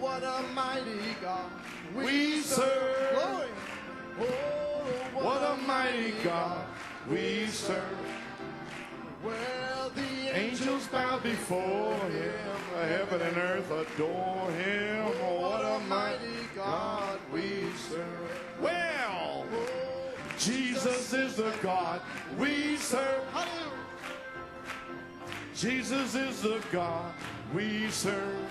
what a mighty God we serve. Glory. Oh, what a mighty God we serve. Well, the angels bow before him, heaven and earth adore him. Oh, what a mighty God we serve. Well, Jesus is the God we serve. Jesus is the God we serve.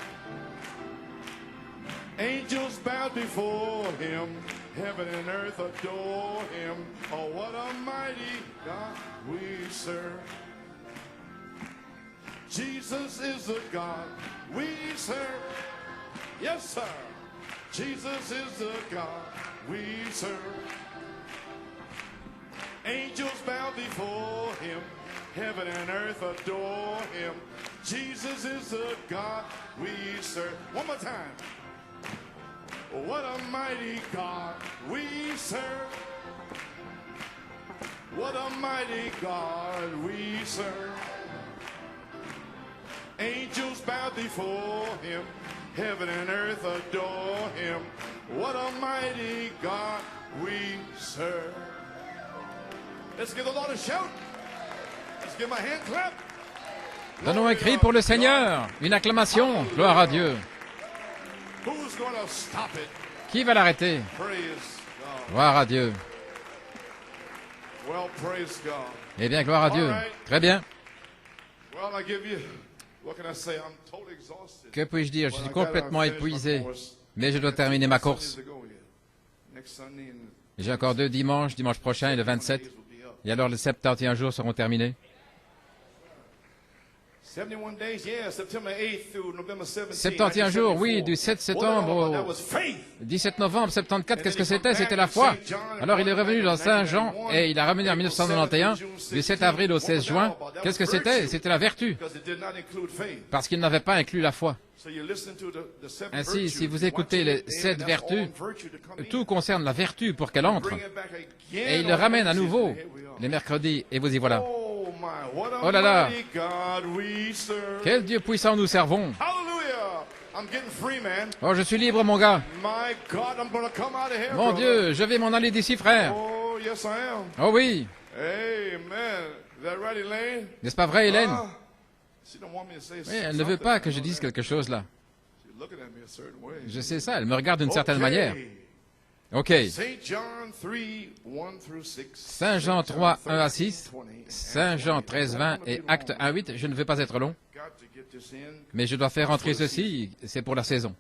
Angels bow before him, heaven and earth adore him. Oh, what a mighty God we serve. Jesus is the God we serve. Yes, sir. Jesus is the God we serve. Angels bow before him, heaven and earth adore him. Jesus is the God we serve. One more time. What a mighty God we serve. What a mighty God we serve. Angels bow before him, heaven and earth adore him. What a mighty God we serve. Let's give the Lord a shout. Let's give my hand clap. Donnons un cri pour le Seigneur, une acclamation, gloire à Dieu. Who's going to stop it? Qui va l'arrêter? Praise God. Gloire à Dieu. Well, praise God. Eh bien, gloire à Dieu. Très bien. Well, I give you, what can I say? I'm totally exhausted. Que puis-je dire? Je suis complètement épuisé, mais je dois terminer ma course. Next Sunday and J'ai encore 2 dimanches, dimanche prochain et le 27. Et alors les 71 jours seront terminés. 71 days, yeah, September 8th through November 17th. 71 jours, oui, du 7 septembre au 17 novembre 74. Qu'est-ce que c'était? C'était la foi. Alors il est revenu dans Saint-Jean et il a ramené en 1991, du 7 avril au 16 juin. Qu'est-ce que c'était? C'était la vertu, parce qu'il n'avait pas inclus la foi. Ainsi, si vous écoutez les 7 vertus, tout concerne la vertu pour qu'elle entre. Et il le ramène à nouveau les mercredis, et vous y voilà. Oh là là! Quel Dieu puissant nous servons! Oh, je suis libre, mon gars! Mon Dieu, je vais m'en aller d'ici, frère! Oh oui! N'est-ce pas vrai, Hélène? Oui, elle ne veut pas que je dise quelque chose là. Je sais ça, elle me regarde d'une certaine manière. OK. Saint Jean 3, 1 à 6, Saint Jean 13, 20 et Acte 1, 8. Je ne veux pas être long, mais je dois faire entrer ceci, c'est pour la saison.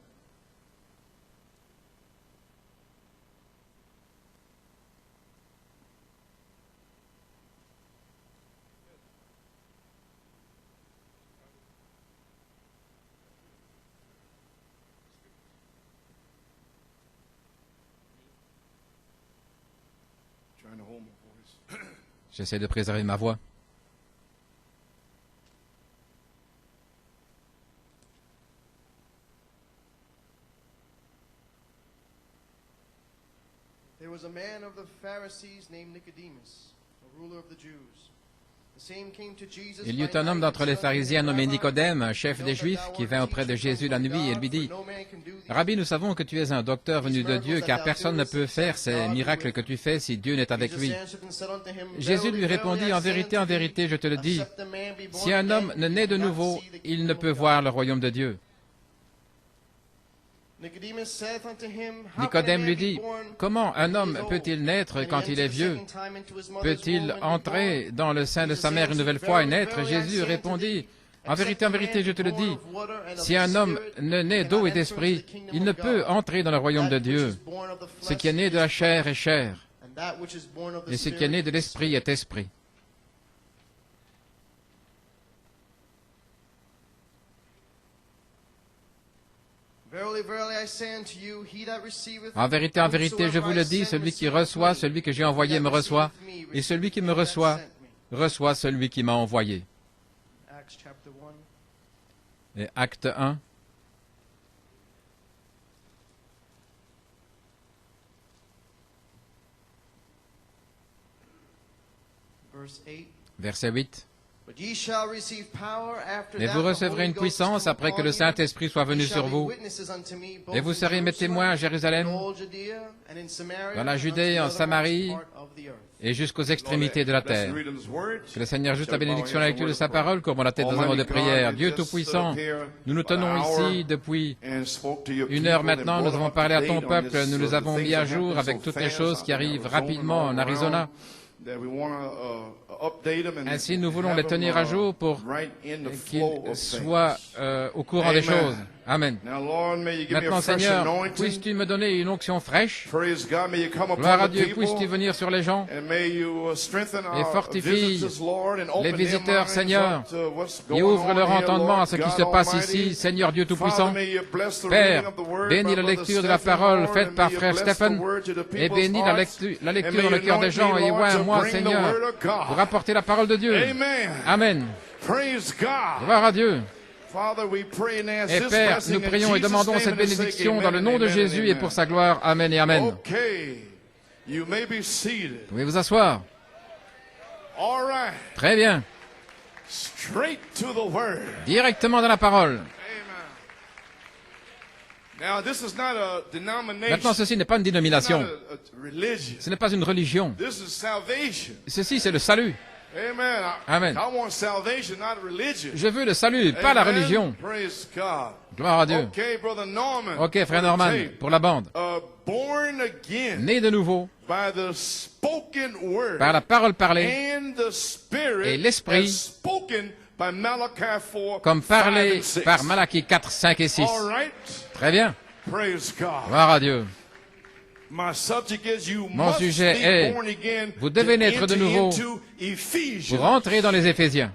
J'essaie de préserver ma voix. There was a man of the Pharisees named Nicodemus, a ruler of the Jews. Il y eut un homme d'entre les pharisiens nommé Nicodème, un chef des Juifs, qui vint auprès de Jésus la nuit et lui dit, « Rabbi, nous savons que tu es un docteur venu de Dieu, car personne ne peut faire ces miracles que tu fais si Dieu n'est avec lui. » Jésus lui répondit, « En vérité, je te le dis, si un homme ne naît de nouveau, il ne peut voir le royaume de Dieu. » Nicodème lui dit, « Comment un homme peut-il naître quand il est vieux? Peut-il entrer dans le sein de sa mère une nouvelle fois et naître ?» Jésus répondit, « En vérité, je te le dis, si un homme ne naît d'eau et d'esprit, il ne peut entrer dans le royaume de Dieu. Ce qui est né de la chair est chair, et ce qui est né de l'esprit est esprit. » En vérité, je vous le dis, celui qui reçoit, celui que j'ai envoyé me reçoit, et celui qui me reçoit, reçoit celui qui m'a envoyé. Et Acte 1. Verset 8. But ye shall receive power after Mais that vous the recevrez Holy une Ghost puissance come après que upon le you. Saint-Esprit soit venu Ye shall sur be vous. witnesses unto me, both Et vous in serez mes Jerusalem, témoins à Jérusalem, in all Judea, and in Samaria, dans la and Judée, unto en the Samarie, uttermost part of the earth. et jusqu'aux extrémités de la Bless the terre. reading of his word. Que le Seigneur ajoute la Shall we bow bénédiction à la our lecture de heads sa in word parole, courbons la tête dans un mot de Almighty prière. God, Dieu we just Tout-Puissant, stood up here nous nous about tenons an hour ici depuis and spoke to your une heure people and maintenant. brought Nous avons up parlé à to ton date on peuple, this, nous les the avons things mis that à happen jour so avec toutes les fast choses qui out in arrivent Arizona rapidement and en all Arizona. around, that we wanna, update them and Ainsi, nous voulons have les them, tenir à jour pour right in the qu'ils flow of soient things. au courant des Amen. choses. Amen. Now, Lord, may you give me a Maintenant, fresh Seigneur, anointing. puisses-tu me donner une onction fraîche? Praise God, may you come Gloire à upon the Dieu, people. puisses-tu venir sur les gens And may you strengthen et our fortifie visitors, Lord, and les open their visiteurs, minds Seigneur, up to what's et going ouvre on leur here, entendement Lord à ce qui God se passe Almighty. ici, Seigneur Dieu Father, Tout-Puissant. may you bless the Père, reading of the word bénis by la Brother lecture de la Stephen, parole Lord, faite and par may you frère bless Stephen, the word to the et people's bénis hearts, la and lecture may dans le you cœur des anoint gens, me, et Lord, oins to moi, bring the Seigneur, word of God. pour apporter la parole de Dieu. Amen. Amen. Praise God. Gloire à Dieu. Father, we pray and ask Et this Père, blessing nous in prions et Jesus' demandons name cette and say bénédiction amen dans le nom and de amen Jésus and et amen. pour sa gloire. Amen et Amen. Okay. You may be seated. Vous pouvez vous asseoir. All right. Très bien. Straight to the word. Directement dans la parole. Amen. Now, this is not a denomination. Maintenant, ceci n'est pas une It's not dénomination. a religion. Ce n'est pas une religion. This is salvation. Ceci, c'est le salut. Amen. Amen. I want salvation, not religion. Je veux le salut, pas la Amen. religion. Praise God. Gloire à Dieu. Okay, Brother Norman. Ok, frère for the Norman, tape. pour la bande. Born again Né de nouveau by the spoken word par la parole parlée, and the spirit et l'esprit, as spoken by Malachi 4, comme 5 parlé and 6. par Malachie 4, 5 et 6. All right. Très bien. Praise God. Gloire à Dieu. My subject is you Mon must sujet be est, born again vous devez to naître de enter nouveau into Ephesians. pour entrer dans les Éphésiens.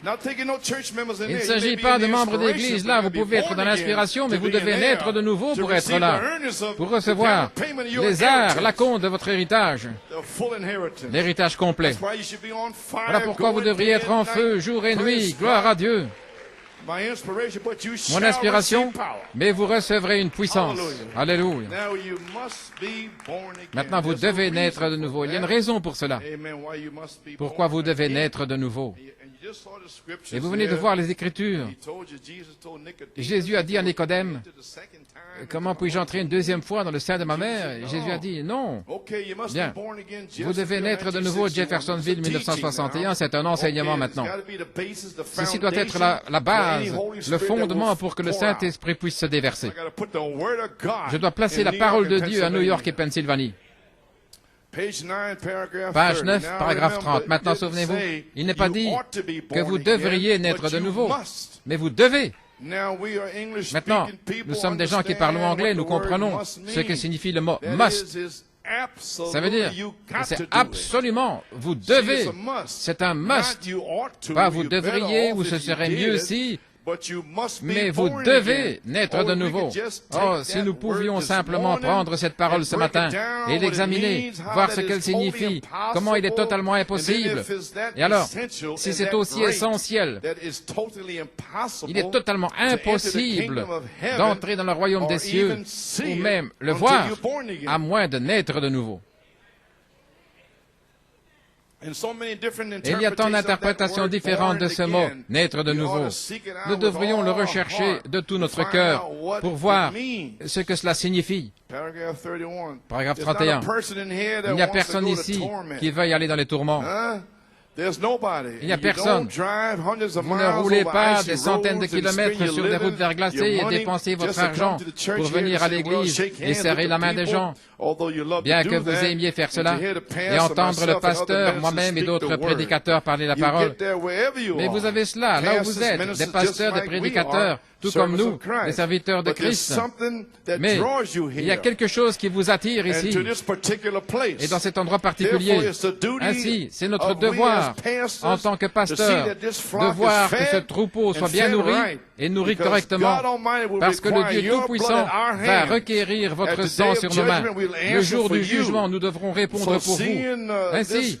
Not taking no church members in Il ne there. You may s'agit be pas in de the membres inspiration, d'église. but Là, you vous be pouvez être born dans again l'inspiration, mais to vous be devez in naître there, de nouveau to pour être receive là, the earnest of pour the recevoir down payment of your les arts, inheritance, l'acompte de votre héritage, the full inheritance. l'héritage complet. That's why you should be on fire, Voilà pourquoi vous going devriez être en day and feu night. jour et nuit. Praise Gloire à God. Dieu. My inspiration, but you Mon shall inspiration, receive power. mais vous recevrez une puissance. Alléluia. Now you must be born again. Maintenant, vous There's a devez naître reason de for nouveau. Il y a une that. raison pour cela. Amen. Why you must be Pourquoi born vous devez again. naître de nouveau. And you just saw the scriptures Et vous venez de there. voir les Écritures. He told you, Jesus told Nicodemus, Jésus a dit à Nicodème, "Enter the second time comment into puis-je the entrer une deuxième fois dans le sein de ma mère? Et Jésus a dit, non. Okay, you must Bien. be born again, Vous Jefferson, devez naître de nouveau à Jeffersonville, 1961. C'est un enseignement maintenant. Ceci doit être la base, le fondement pour que le Saint-Esprit puisse se déverser. Je dois placer la parole de Dieu à New York et Pennsylvanie. Page 9, paragraphe 30. Maintenant, souvenez-vous, il n'est pas dit que vous devriez naître de nouveau, mais vous devez. Maintenant, nous sommes des gens qui parlent anglais, nous comprenons ce que signifie le mot must. Ça veut dire que c'est absolument, vous devez, c'est un must. Pas vous devriez ou ce serait mieux si, mais vous devez naître de nouveau. Oh, si nous pouvions simplement prendre cette parole ce matin et l'examiner, voir ce qu'elle signifie, comment il est totalement impossible. Et alors, si c'est aussi essentiel, il est totalement impossible d'entrer dans le royaume des cieux ou même le voir, à moins de naître de nouveau. Et il y a tant d'interprétations différentes de ce mot, naître de nouveau. Nous devrions le rechercher de tout notre cœur pour voir ce que cela signifie. Paragraphe 31. Il n'y a personne ici qui veuille aller dans les tourments. Il n'y a personne. Vous ne roulez pas des centaines de kilomètres sur des routes verglacées et dépensez votre argent pour venir à l'église et serrer la main des gens. Bien que vous aimiez faire cela et entendre le pasteur, moi-même et d'autres prédicateurs parler la parole. Mais vous avez cela, là où vous êtes, des pasteurs, des prédicateurs, tout comme nous, des serviteurs de Christ. Mais il y a quelque chose qui vous attire ici, et dans cet endroit particulier. Ainsi, c'est notre devoir, en tant que pasteur, de voir que ce troupeau soit bien nourri et nourri correctement, parce que le Dieu Tout-Puissant va requérir votre sang sur nos mains. Le jour du jugement, nous devrons répondre pour vous. Ainsi,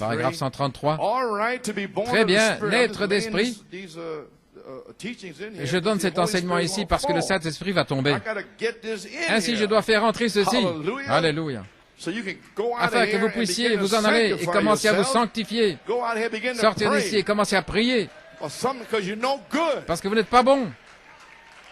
Paragraphe 133. Très bien, naître d'esprit. Je donne cet enseignement ici parce que le Saint-Esprit va tomber. Ainsi, je dois faire entrer ceci. Alléluia. Afin que vous puissiez vous en aller et commencer à vous sanctifier. Sortir d'ici et commencer à prier. Parce que vous n'êtes pas bon.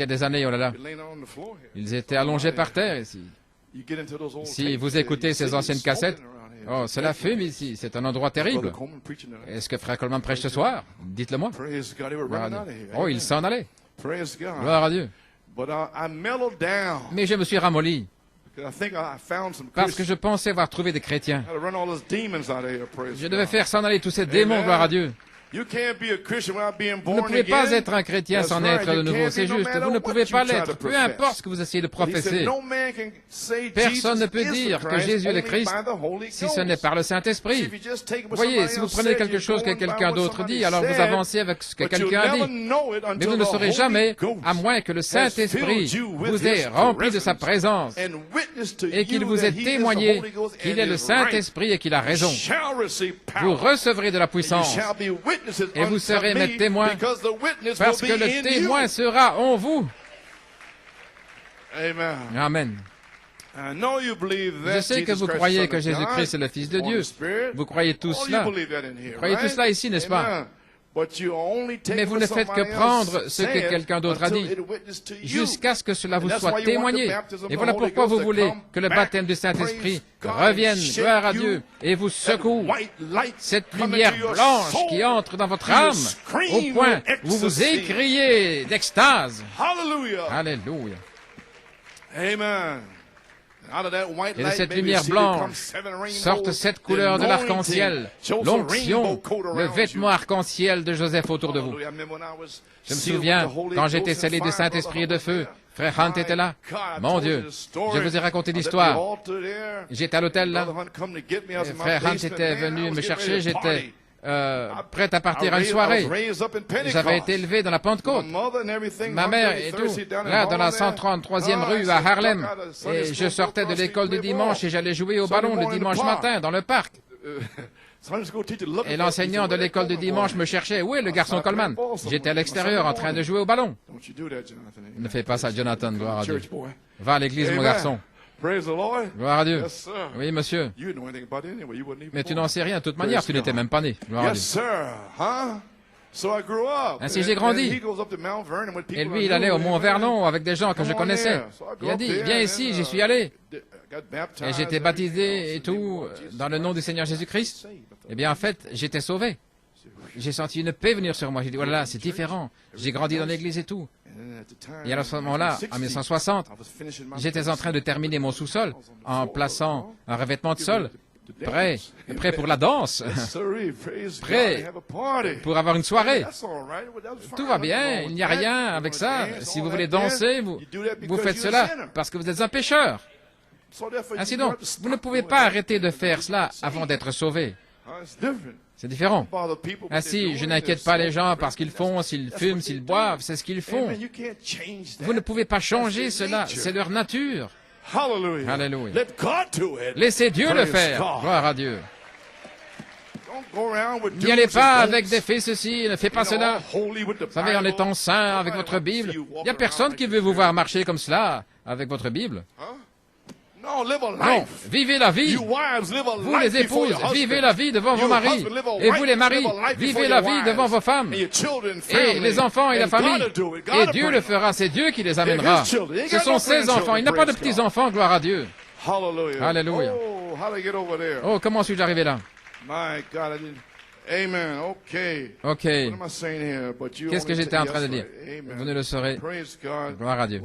y a des années, oh là là. Been laying on the floor here. Ils étaient allongés par terre ici. You get into those old Si tapes, vous écoutez you ces see anciennes them smoking cassettes, around here. Oh, cela fume ici. C'est un endroit terrible. Est-ce que Frère Coleman prêche ce soir? Dites-le moi. Gloire à Dieu. Oh, il s'en allait. Gloire à Dieu. Mais je me suis ramolli. Parce que je pensais avoir trouvé des chrétiens. Je devais faire s'en aller tous ces démons, gloire à Dieu. Vous ne pouvez pas être un chrétien sans naître de nouveau, c'est juste. Vous ne pouvez pas l'être, peu importe ce que vous essayez de professer. Personne ne peut dire que Jésus est le Christ si ce n'est par le Saint-Esprit. Voyez, si vous prenez quelque chose que quelqu'un d'autre dit, alors vous avancez avec ce que quelqu'un a dit. Mais vous ne le saurez jamais, à moins que le Saint-Esprit vous ait rempli de sa présence et qu'il vous ait témoigné qu'il est le Saint-Esprit et qu'il a raison. Vous recevrez de la puissance. Et vous serez mes témoins, parce que le témoin sera en vous. Amen. Je sais que vous croyez que Jésus-Christ est le Fils de Dieu. Vous croyez tout cela. Vous croyez tout cela ici, n'est-ce pas? Mais vous ne faites que prendre ce que quelqu'un d'autre a dit, jusqu'à ce que cela vous soit témoigné. Et voilà pourquoi vous voulez que le baptême du Saint-Esprit revienne, gloire à Dieu, et vous secoue. Cette lumière blanche qui entre dans votre âme, au point où vous vous écriez d'extase. Alléluia. Amen. Et de cette lumière blanche sortent 7 couleurs de l'arc-en-ciel, l'onction, le vêtement arc-en-ciel de Joseph autour de vous. Je me souviens, quand j'étais scellé du Saint-Esprit et de feu, Frère Hunt était là. Mon Dieu, je vous ai raconté l'histoire. J'étais à l'hôtel là. Frère Hunt était venu me chercher, j'étais prêt à partir à une soirée. J'avais été élevé dans la Pentecôte. Ma mère et tout, là dans la 133e rue à Harlem. Et je sortais de l'école du dimanche et j'allais jouer au ballon le dimanche matin dans le parc. Et l'enseignant de l'école du dimanche me cherchait. Où est le garçon Coleman? J'étais à l'extérieur en train de jouer au ballon. Ne fais pas ça, Jonathan, gloire à Dieu. Va à l'église, mon garçon. Gloire à Dieu. Oui, monsieur. Mais tu n'en sais rien, de toute manière, tu n'étais même pas né. Gloire à Dieu. Ainsi j'ai grandi. Et lui, il allait au Mont Vernon avec des gens que je connaissais. Il a dit, viens ici, j'y suis allé. Et j'ai été baptisé et tout, dans le nom du Seigneur Jésus-Christ. Eh bien, en fait, j'étais sauvé. J'ai senti une paix venir sur moi. J'ai dit, voilà, c'est différent. J'ai grandi dans l'église et tout. Et à ce moment-là, en 1960, j'étais en train de terminer mon sous-sol en plaçant un revêtement de sol, prêt pour la danse, prêt pour avoir une soirée. Tout va bien, il n'y a rien avec ça. Si vous voulez danser, vous faites cela parce que vous êtes un pécheur. Ainsi donc, vous ne pouvez pas arrêter de faire cela avant d'être sauvé. C'est différent. Ainsi, je n'inquiète pas les gens parce qu'ils font, s'ils fument, s'ils boivent, c'est ce qu'ils font. Vous ne pouvez pas changer cela, c'est leur nature. Alléluia. Laissez Dieu le faire. Gloire à Dieu. N'y allez pas avec des faits ceci, ne faites pas cela. Vous savez, en étant saint avec votre Bible, il n'y a personne qui veut vous voir marcher comme cela avec votre Bible. Non, vivez la vie. Vous les épouses, vivez la vie devant vos maris. Et vous les maris, vivez la vie devant vos femmes. Et les enfants et la famille. Et Dieu le fera, c'est Dieu qui les amènera. Ce sont ses enfants, il n'a pas de petits-enfants, gloire à Dieu. Alléluia. Oh, comment suis-je arrivé là? Ok. Qu'est-ce que j'étais en train de dire? Vous ne le saurez. Gloire à Dieu.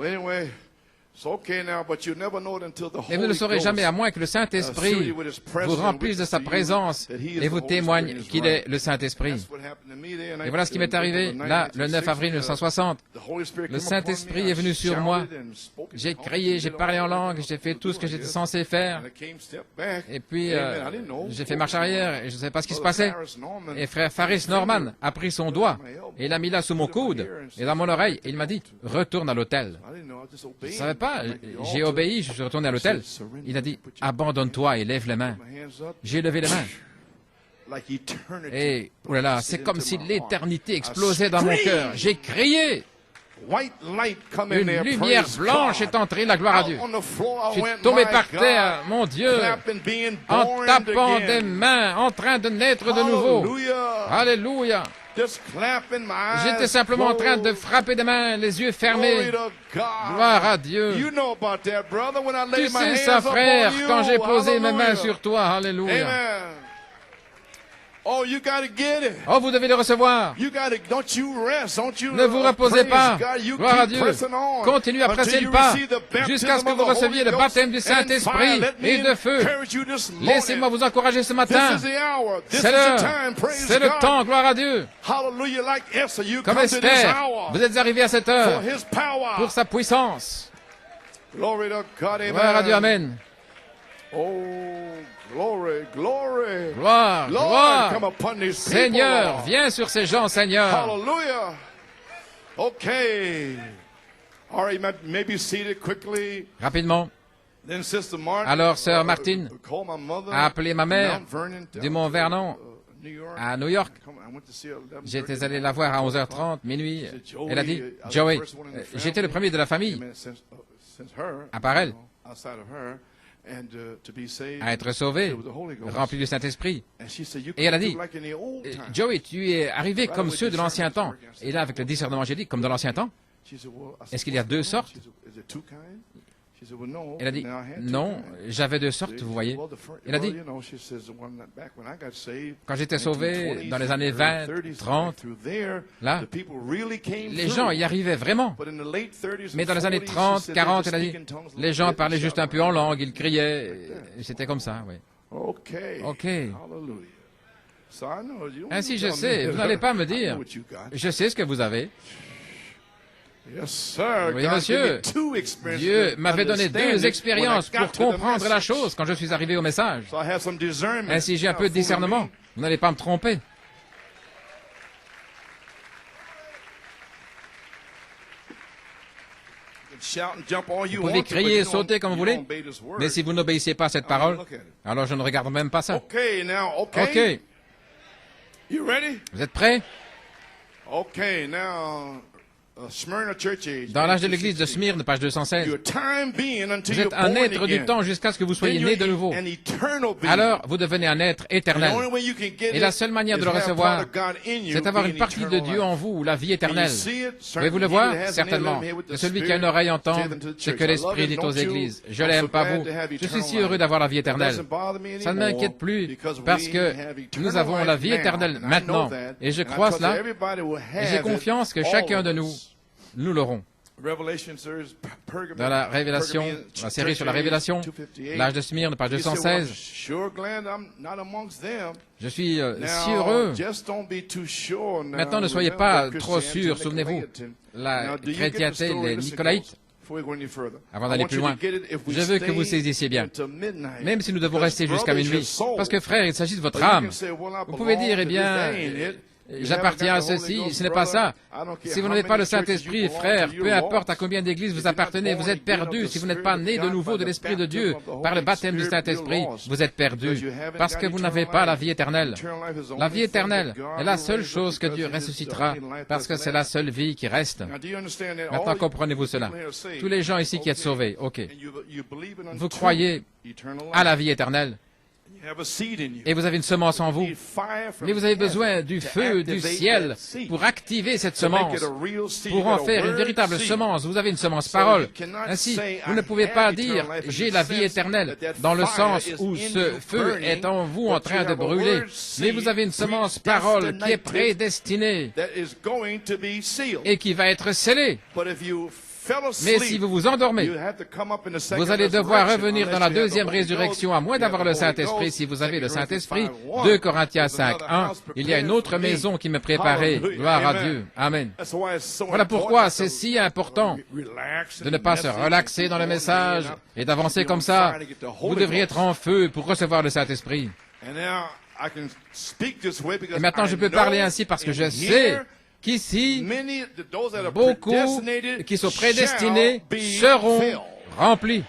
Et vous ne le saurez jamais à moins que le Saint-Esprit vous remplisse de sa présence et vous témoigne qu'il est le Saint-Esprit. Et voilà ce qui m'est arrivé là, le 9 avril 1960. Le Saint-Esprit est venu sur moi. J'ai crié, j'ai parlé en langue, j'ai fait tout ce que j'étais censé faire. Et puis, j'ai fait marche arrière et je ne savais pas ce qui se passait. Et frère Faris Norman a pris son doigt et l'a mis là sous mon coude et dans mon oreille et il m'a dit, retourne à l'hôtel. Je ne savais pas, j'ai obéi, je suis retourné à l'hôtel. Il a dit, abandonne-toi et lève les mains. J'ai levé les mains. Et, oh là là, c'est comme si l'éternité explosait dans mon cœur. J'ai crié. Une lumière blanche est entrée, la gloire à Dieu. Je suis tombé par terre, mon Dieu, en tapant des mains, en train de naître de nouveau. Alléluia. Just clapping my eyes J'étais simplement en train de closed. frapper des mains, les yeux Glory fermés. to God. Gloire à Dieu. You know about that, brother. When I Tu lay my sais hands ça, upon frère, you, quand j'ai posé mes mains hallelujah. sur toi. Alléluia. Amen. Oh, you got to get it. Oh, vous devez le recevoir. You got to, don't you rest, don't you Ne vous reposez praise pas. God. You Gloire à keep Dieu. pressing on Continuez à until presser you le pas receive the baptism jusqu'à ce que of vous the receviez Holy le Ghost baptême du and Saint-Esprit fire. Let me et de feu. encourage you this morning. Laissez-moi vous encourager ce matin. This is the hour. This C'est is the l'heure. time. Praise C'est le God. temps. Gloire à Dieu. Hallelujah. Like Esther, you Comme come to this Esther, hour vous êtes arrivé à cette for heure His power. pour sa puissance. Glory to God. Amen. Gloire à Dieu. Amen. Oh, glory, glory. Gloire, Lord, gloire. come upon these people, Seigneur, Lord. viens sur ces gens, Seigneur. Hallelujah. Okay. All right, you may be seated quickly. Rapidement, Then Sister Martin, alors Sœur Martine called my mother a appelé ma mère from Mount Vernon du Mont Vernon New York. à New York. I went to see her at 11:30. J'étais allé la voir à 11h30, minuit. Elle a dit, Joey, j'étais le premier de la famille, à part elle, à être sauvé, rempli du Saint-Esprit. Et elle a dit, Joey, tu es arrivé comme ceux de l'ancien temps. Et là, avec le discernement, j'ai dit, comme dans l'ancien temps, est-ce qu'il y a deux sortes? Elle a dit, non, j'avais deux sortes, vous voyez. Elle a dit, quand j'étais sauvé dans les années 20, 30, là, les gens y arrivaient vraiment. Mais dans les années 30, 40, elle a dit, les gens parlaient juste un peu en langue, ils criaient, et c'était comme ça, oui. OK. Ainsi, je sais, vous n'allez pas me dire, je sais ce que vous avez. Oui, monsieur, Dieu m'avait donné deux expériences pour comprendre la chose quand je suis arrivé au message. Ainsi, j'ai un peu de discernement. Vous n'allez pas me tromper. Vous pouvez crier et sauter comme vous voulez, mais si vous n'obéissez pas à cette parole, alors je ne regarde même pas ça. OK. OK. Vous êtes prêts? OK, now, Smyrna Church Age. Dans l'âge de l'église de Smyrne, page 216, Your time being until vous êtes you're un born être du again. temps jusqu'à ce que vous soyez Then né you're de nouveau. an eternal being. Alors, vous devenez un être And the éternel. only way you can get Et la it seule manière de is le to have recevoir, part of God in you, c'est d'avoir une being partie de eternal Dieu life. en vous, ou la vie Can you éternelle. see it? Pouvez-vous le He voir? that has an ear, Certainement. let him hear what the Que celui qui a Spirit une oreille saith entende unto the ce church. que I love l'Esprit it, dit aux don't you? églises. Je I'm l'aime, so pas glad vous. to have Je suis eternal si heureux life. d'avoir la vie It éternelle. doesn't bother me Ça ne anymore m'inquiète plus because parce we que have nous eternal avons la life vie now. éternelle And I know maintenant. that. Et je And I crois trust cela. that everybody will Et j'ai have confiance it, que all chacun of de nous, us. nous l'aurons. Dans la révélation, la série sur la révélation, l'âge de Smyrne, page 216, je suis si heureux. Maintenant, ne soyez pas trop sûrs, souvenez-vous, la chrétienté, les Nicolaïtes, avant d'aller plus loin, je veux que vous saisissiez bien, même si nous devons rester jusqu'à minuit, parce que frère, il s'agit de votre âme. Vous pouvez dire, eh bien, j'appartiens à ceci, ce n'est pas ça. Si vous n'avez pas le Saint-Esprit, frère, peu importe à combien d'églises vous appartenez, vous êtes perdu. Si vous n'êtes pas né de nouveau de l'Esprit de Dieu, par le baptême du Saint-Esprit, vous êtes perdu, parce que vous n'avez pas la vie éternelle. La vie éternelle est la seule chose que Dieu ressuscitera, parce que c'est la seule vie qui reste. Maintenant, comprenez-vous cela? Tous les gens ici qui êtes sauvés, ok. Vous croyez à la vie éternelle, et vous avez une semence en vous. Mais vous avez besoin du feu du ciel pour activer cette semence, pour en faire une véritable semence. Vous avez une semence parole. Ainsi, vous ne pouvez pas dire « j'ai la vie éternelle » dans le sens où ce feu est en vous en train de brûler. Mais vous avez une semence parole qui est prédestinée et qui va être scellée. Mais si vous vous endormez, vous allez devoir revenir dans la deuxième résurrection, à moins d'avoir le Saint-Esprit. Si vous avez le Saint-Esprit, 2 Corinthiens 5, 1, il y a une autre maison qui me préparait. Gloire à Dieu. Amen. Voilà pourquoi c'est si important de ne pas se relaxer dans le message et d'avancer comme ça. Vous devriez être en feu pour recevoir le Saint-Esprit. Et maintenant, je peux parler ainsi parce que je sais qu'ici, beaucoup qui sont prédestinés seront remplis.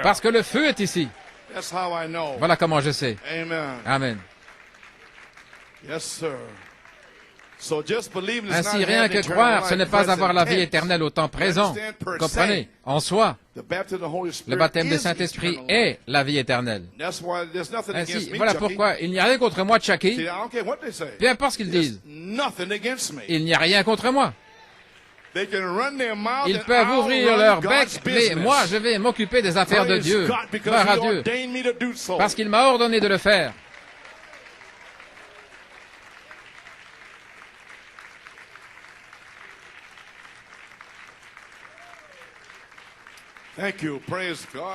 Parce que le feu est ici. Voilà comment je sais. Amen. Ainsi, rien que croire, ce n'est pas avoir la vie éternelle au temps présent. Comprenez, en soi, le baptême du Saint-Esprit est la vie éternelle. Ainsi, voilà pourquoi il n'y a rien contre moi, Chucky. Peu importe ce qu'ils disent. Il n'y a rien contre moi. Ils peuvent ouvrir leur bec, mais moi, je vais m'occuper des affaires de Dieu. Gloire à Dieu. Parce qu'il m'a ordonné de le faire.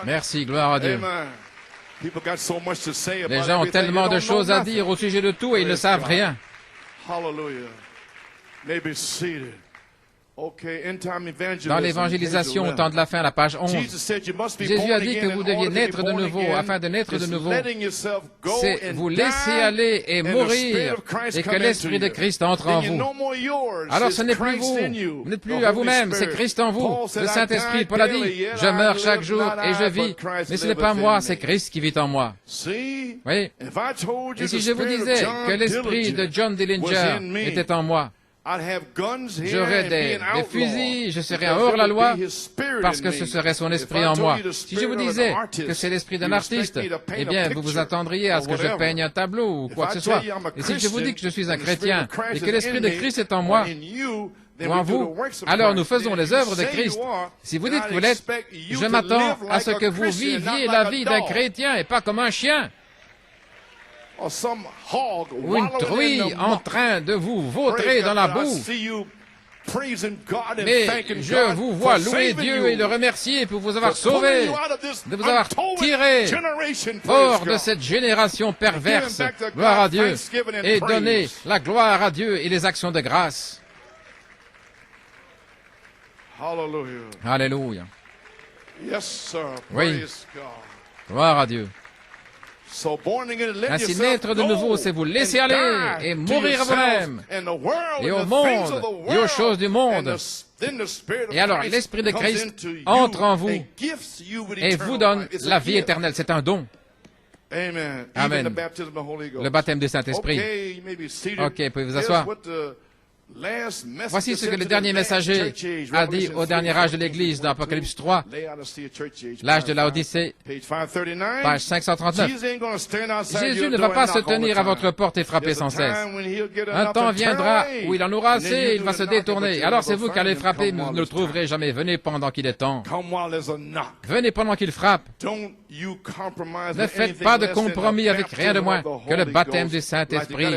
Merci, gloire à Dieu. Les gens ont tellement de choses à dire au sujet de tout et ils ne savent rien. Hallelujah. May be seated. Dans l'évangélisation au temps de la fin, la page 11, Jésus a dit que vous deviez naître de nouveau. Afin de naître de nouveau, c'est vous laisser aller et mourir et que l'Esprit de Christ entre en vous. Alors ce n'est plus vous, vous n'êtes plus à vous-même, c'est Christ en vous. Le Saint-Esprit, Paul a dit, je meurs chaque jour et je vis, mais ce n'est pas moi, c'est Christ qui vit en moi. Oui. Et si je vous disais que l'esprit de John Dillinger était en moi, j'aurais des fusils, je serais un hors-la-loi, parce que ce serait son esprit en moi. Si je vous disais que c'est l'esprit d'un artiste, eh bien, vous vous attendriez à ce que je peigne un tableau ou quoi que ce soit. Et si je vous dis que je suis un chrétien et que l'esprit de Christ est en moi, ou en vous, alors nous faisons les œuvres de Christ. Si vous dites que vous l'êtes, je m'attends à ce que vous viviez la vie d'un chrétien et pas comme un chien. Ou une truie en train de vous vautrer dans la boue. Mais je vous vois louer Dieu et le remercier pour vous avoir sauvé, de vous avoir tiré hors de cette génération perverse, gloire à Dieu, et donner la gloire à Dieu et les actions de grâce. Alléluia. Oui, gloire à Dieu. Ainsi, naître de nouveau, c'est vous laisser aller et mourir à vous-même, et au monde, et aux choses du monde. Et alors, l'Esprit de Christ entre en vous et vous donne la vie éternelle. C'est un don. Amen. Le baptême du Saint-Esprit. Ok, pouvez vous asseoir. Voici ce que le dernier messager a dit au dernier âge de l'Église dans Apocalypse 3, l'âge de l'Odyssée, page 539. Jésus ne va pas se tenir à votre porte et frapper sans cesse. Un temps viendra où il en aura assez et il va se détourner. Alors c'est vous qui allez frapper, mais vous ne le trouverez jamais. Venez pendant qu'il est temps. Venez pendant qu'il frappe. Ne faites pas de compromis avec rien de moins que le baptême du Saint-Esprit,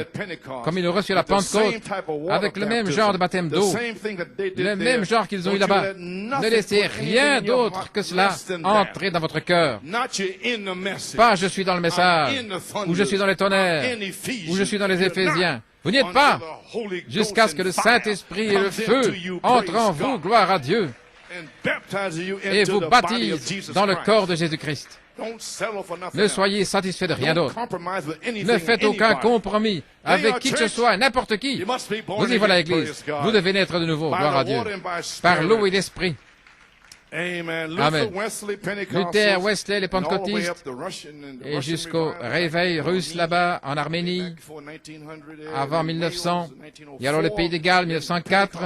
comme ils l'ont reçu à la Pentecôte, avec le même genre de baptême d'eau, le même genre qu'ils ont eu là-bas. Ne laissez rien d'autre que cela entrer dans votre cœur. Pas je suis dans le message, ou je suis dans les tonnerres, ou je suis dans les Éphésiens. Vous n'y êtes pas, jusqu'à ce que le Saint-Esprit et le feu entrent en vous, gloire à Dieu, et vous baptisent dans le corps de Jésus-Christ. Ne soyez satisfaits de rien d'autre. Ne faites aucun compromis avec qui que ce soit, n'importe qui. Vous y voilà, l'Église. Vous devez naître de nouveau, gloire à Dieu, par l'eau et l'Esprit. Amen. Luther, Wesley, les pentecôtistes, et jusqu'au réveil russe là-bas, en Arménie, avant 1900, et alors le Pays de Galles, 1904,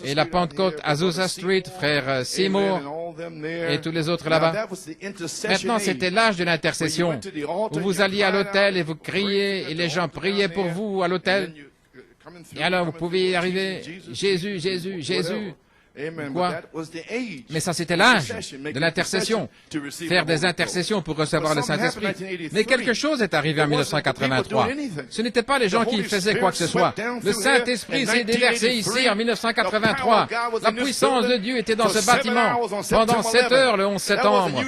et la Pentecôte, Azusa Street, frère Seymour, et tous les autres là-bas. Maintenant, c'était l'âge de l'intercession, où vous alliez à l'hôtel et vous criez, et les gens priaient pour vous à l'hôtel, et alors vous pouviez y arriver, Jésus, Jésus, Jésus. Quoi? Mais ça, c'était l'âge de l'intercession. Faire des intercessions pour recevoir le Saint-Esprit. Mais quelque chose est arrivé en 1983. Ce n'étaient pas les gens qui faisaient quoi que ce soit. Le Saint-Esprit s'est déversé ici en 1983. La puissance de Dieu était dans ce bâtiment pendant 7 heures le 11 septembre.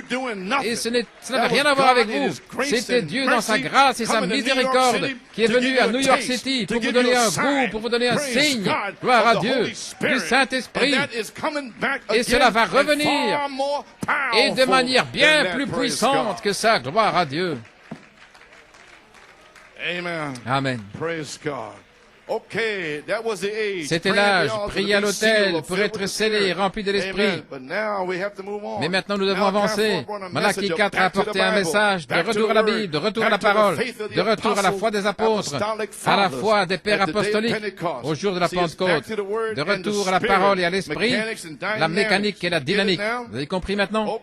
Et ça n'avait rien à voir avec vous. C'était Dieu dans sa grâce et sa miséricorde qui est venu à New York City pour vous donner un goût, pour vous donner un signe. Gloire à Dieu. Du Saint-Esprit. Et cela va revenir, et de manière bien plus puissante que ça, gloire à Dieu. Amen. C'était l'âge, prier à l'autel pour être scellé, rempli de l'Esprit. Mais maintenant nous devons avancer. Malachie 4 a apporté un message de retour à la Bible, de retour à la parole, de retour à la foi des apôtres, à la foi des pères apostoliques au jour de la Pentecôte, de retour à la parole et à l'Esprit, la mécanique et la dynamique. Vous avez compris maintenant?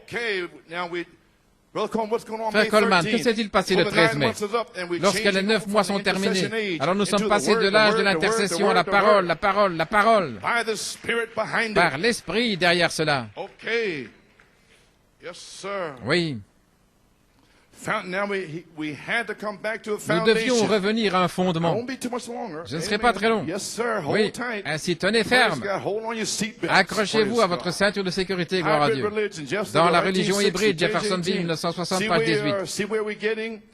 Frère Coleman, que s'est-il passé le 13 mai? Lorsque les 9 mois sont terminés, alors nous sommes passés de l'âge de l'intercession à la parole, la parole, la parole, par l'Esprit derrière cela. Oui. Nous devions revenir à un fondement. Je ne serai pas très long. Oui, ainsi tenez ferme. Accrochez-vous à votre ceinture de sécurité, gloire à Dieu. Dans la religion hybride, Jeffersonville, 1960, page 18.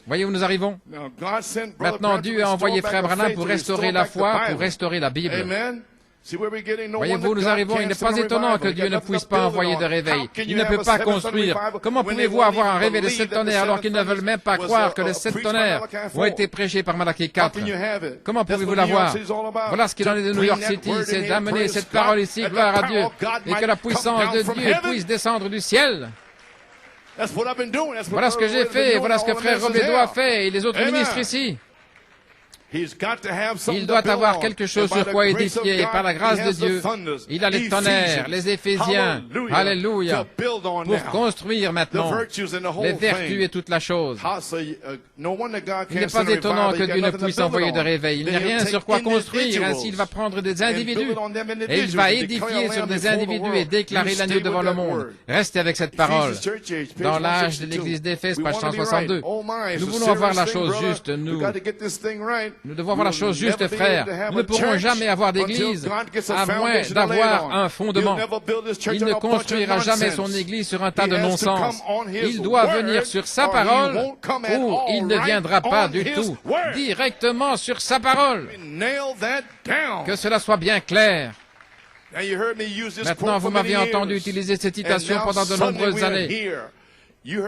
Voyez où nous arrivons? Maintenant, Dieu a envoyé Frère Branham pour restaurer la foi, pour restaurer la Bible. Voyez-vous, nous arrivons, il n'est pas étonnant que Dieu ne puisse pas envoyer de réveil. Il ne peut pas construire. Comment pouvez-vous avoir un réveil de 7 tonnerres alors qu'ils ne veulent même pas croire que les 7 tonnerres ont été prêchés par Malachie 4? Comment pouvez-vous l'avoir? Voilà ce qu'il en est de New York City, c'est d'amener cette parole ici, gloire à Dieu, et que la puissance de Dieu puisse descendre du ciel. Voilà ce que j'ai fait, voilà ce que Frère Robledo a fait, et les autres ministres ici. Il doit avoir quelque chose sur quoi édifier, et par la grâce de Dieu, il a les tonnerres, les Éphésiens, alléluia, pour construire maintenant les vertus et toute la chose. Il n'est pas étonnant que Dieu ne puisse envoyer de réveil. Il n'y a rien sur quoi construire, ainsi il va prendre des individus, et il va édifier sur des individus et déclarer l'agneau devant le monde. Restez avec cette parole. Dans l'âge de l'église d'Éphèse, page 162, nous voulons avoir la chose juste, nous devons avoir la chose juste, frère. Nous ne pourrons jamais avoir d'église à moins d'avoir un fondement. Il ne construira jamais son église sur un tas de non-sens. Il doit venir sur sa parole ou il ne viendra pas du tout. Directement sur sa parole. Que cela soit bien clair. Maintenant, vous m'avez entendu utiliser cette citation pendant de nombreuses années. Vous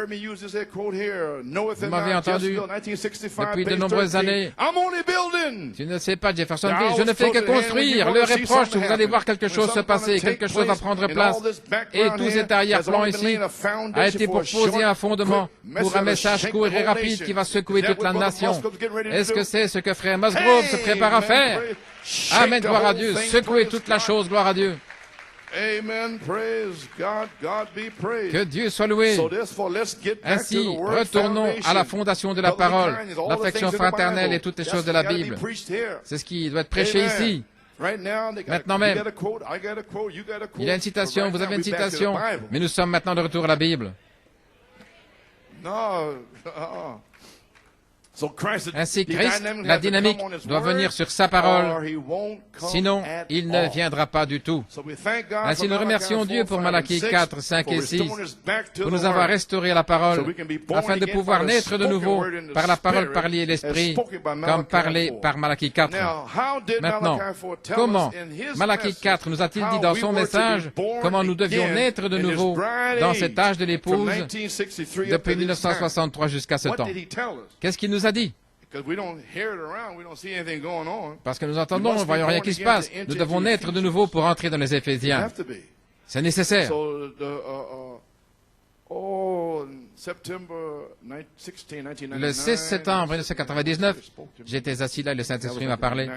m'avez entendu depuis de nombreuses années. Tu ne sais pas, Jeffersonville, je ne fais que construire. Le reproche, vous allez voir quelque chose se passer, quelque chose va prendre place. Et tout cet arrière-plan ici a été pour poser un fondement pour un message court et rapide qui va secouer toute la nation. Est-ce que c'est ce que Frère Musgrove se prépare à faire? Amen, gloire à Dieu. Secouer toute la chose, gloire à Dieu. Amen. Praise God. God be praised. Que Dieu soit loué. Ainsi, retournons à la fondation de la parole, l'affection fraternelle et toutes les choses de la Bible. C'est ce qui doit être prêché ici. Maintenant même, il y a une citation, vous avez une citation, mais nous sommes maintenant de retour à la Bible. Ainsi, Christ, la dynamique, doit venir sur sa parole, sinon il ne viendra pas du tout. Ainsi, nous remercions Dieu pour Malachie 4, 5 et 6, pour nous avoir restauré à la parole, afin de pouvoir naître de nouveau par la parole parlée et l'Esprit, comme parlé par Malachie 4. Maintenant, comment Malachie 4 nous a-t-il dit dans son message comment nous devions naître de nouveau dans cet âge de l'épouse depuis 1963 jusqu'à ce temps? Qu'est-ce qu'il nous a dit? Parce que nous entendons, nous ne voyons rien qui se passe. Nous devons naître de nouveau pour entrer dans les Éphésiens. C'est nécessaire. Le 16 septembre 1999, j'étais assis là et le Saint-Esprit m'a parlé.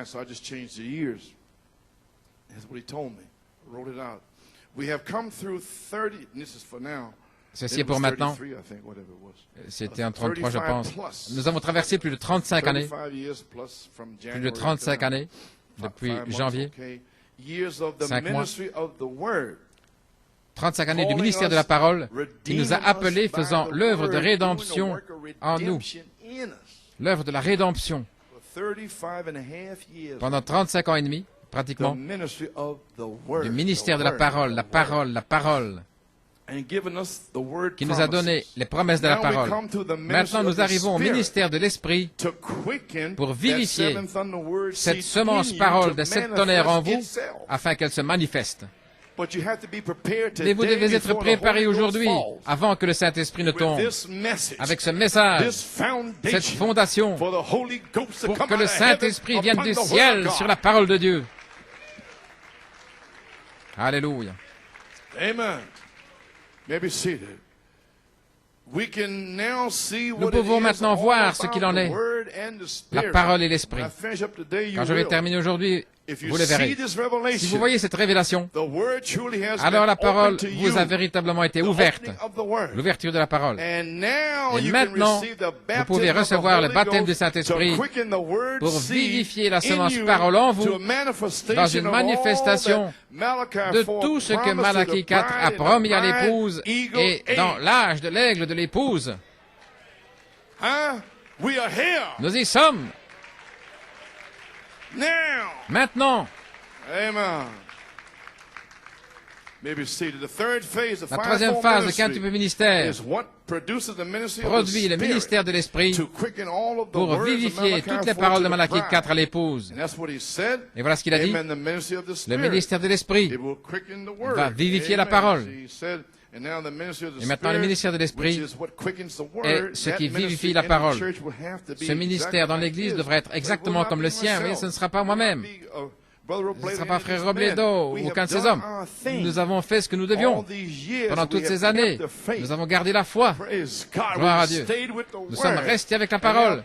Ceci est pour maintenant. C'était en 33, je pense. Nous avons traversé plus de 35 années. Plus de 35 années, depuis janvier. 5 mois. 35 années du ministère de la parole qui nous a appelés faisant l'œuvre de rédemption en nous. L'œuvre de la rédemption. Pendant 35 ans et demi, pratiquement, du ministère de la parole, la parole, la parole, qui nous a donné les promesses de la parole. Maintenant, nous arrivons au ministère de l'Esprit pour vivifier cette semence parole de 7 tonnerres en vous, afin qu'elle se manifeste. Mais vous devez être préparés aujourd'hui, avant que le Saint-Esprit ne tombe, avec ce message, cette fondation, pour que le Saint-Esprit vienne du ciel sur la parole de Dieu. Alléluia. Amen. Maybe seated. Nous pouvons maintenant voir ce qu'il en est, la parole et l'esprit. Quand je vais terminer aujourd'hui, vous le verrez. Si vous voyez cette révélation, alors la parole vous a véritablement été ouverte, l'ouverture de la parole. Et maintenant, vous pouvez recevoir le baptême du Saint-Esprit pour vivifier la semence parole en vous dans une manifestation de tout ce que Malachie 4 a promis à l'épouse et dans l'âge de l'aigle de l'épouse. Nous y sommes. Maintenant, la troisième phase du quintuple ministère produit le ministère de l'Esprit pour vivifier toutes les paroles de Malachie 4 à l'épouse. Et voilà ce qu'il a dit. Le ministère de l'Esprit va vivifier la parole. Et maintenant, le ministère de l'Esprit est ce qui vivifie la parole. Ce ministère dans l'Église devrait être exactement comme le sien, mais ce ne sera pas moi-même. Ce ne sera pas frère Robledo ou aucun de ces hommes. Nous avons fait ce que nous devions. Pendant toutes ces années, nous avons gardé la foi. Gloire à Dieu. Nous sommes restés avec la parole.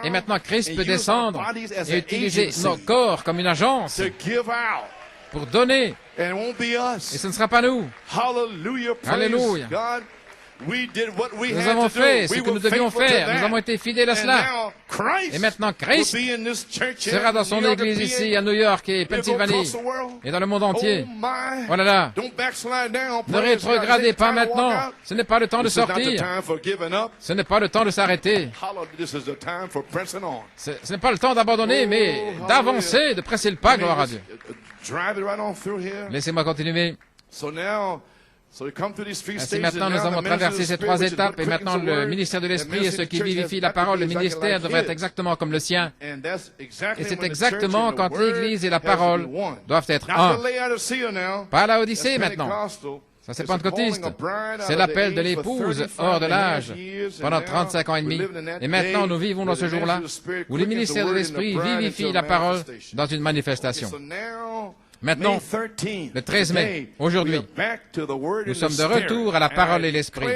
Et maintenant, Christ peut descendre et utiliser nos corps comme une agence pour donner. Et ce ne sera pas nous. Alléluia. Nous avons fait ce que nous devions faire. Nous avons été fidèles à cela. Et maintenant, Christ sera dans son église ici, à New York et Pennsylvanie, et dans le monde entier. Oh là là. Ne rétrogradez pas maintenant. Ce n'est pas le temps de sortir. Ce n'est pas le temps de s'arrêter. Ce n'est pas le temps d'abandonner, mais d'avancer, de presser le pas, gloire à Dieu. Laissez-moi continuer. Ainsi maintenant, nous avons traversé ces trois étapes et maintenant le ministère de l'Esprit est ce qui vivifie la parole. Le ministère devrait être exactement comme le sien. Et c'est exactement quand l'Église et la parole doivent être un. Pas la Odyssée maintenant. Ça, c'est pentecôtiste. C'est l'appel de l'épouse hors de l'âge pendant 35 ans et demi. Et maintenant, nous vivons dans ce jour-là où le ministère de l'Esprit vivifie la parole dans une manifestation. Maintenant, le 13 mai, aujourd'hui, nous sommes de retour à la parole et l'esprit.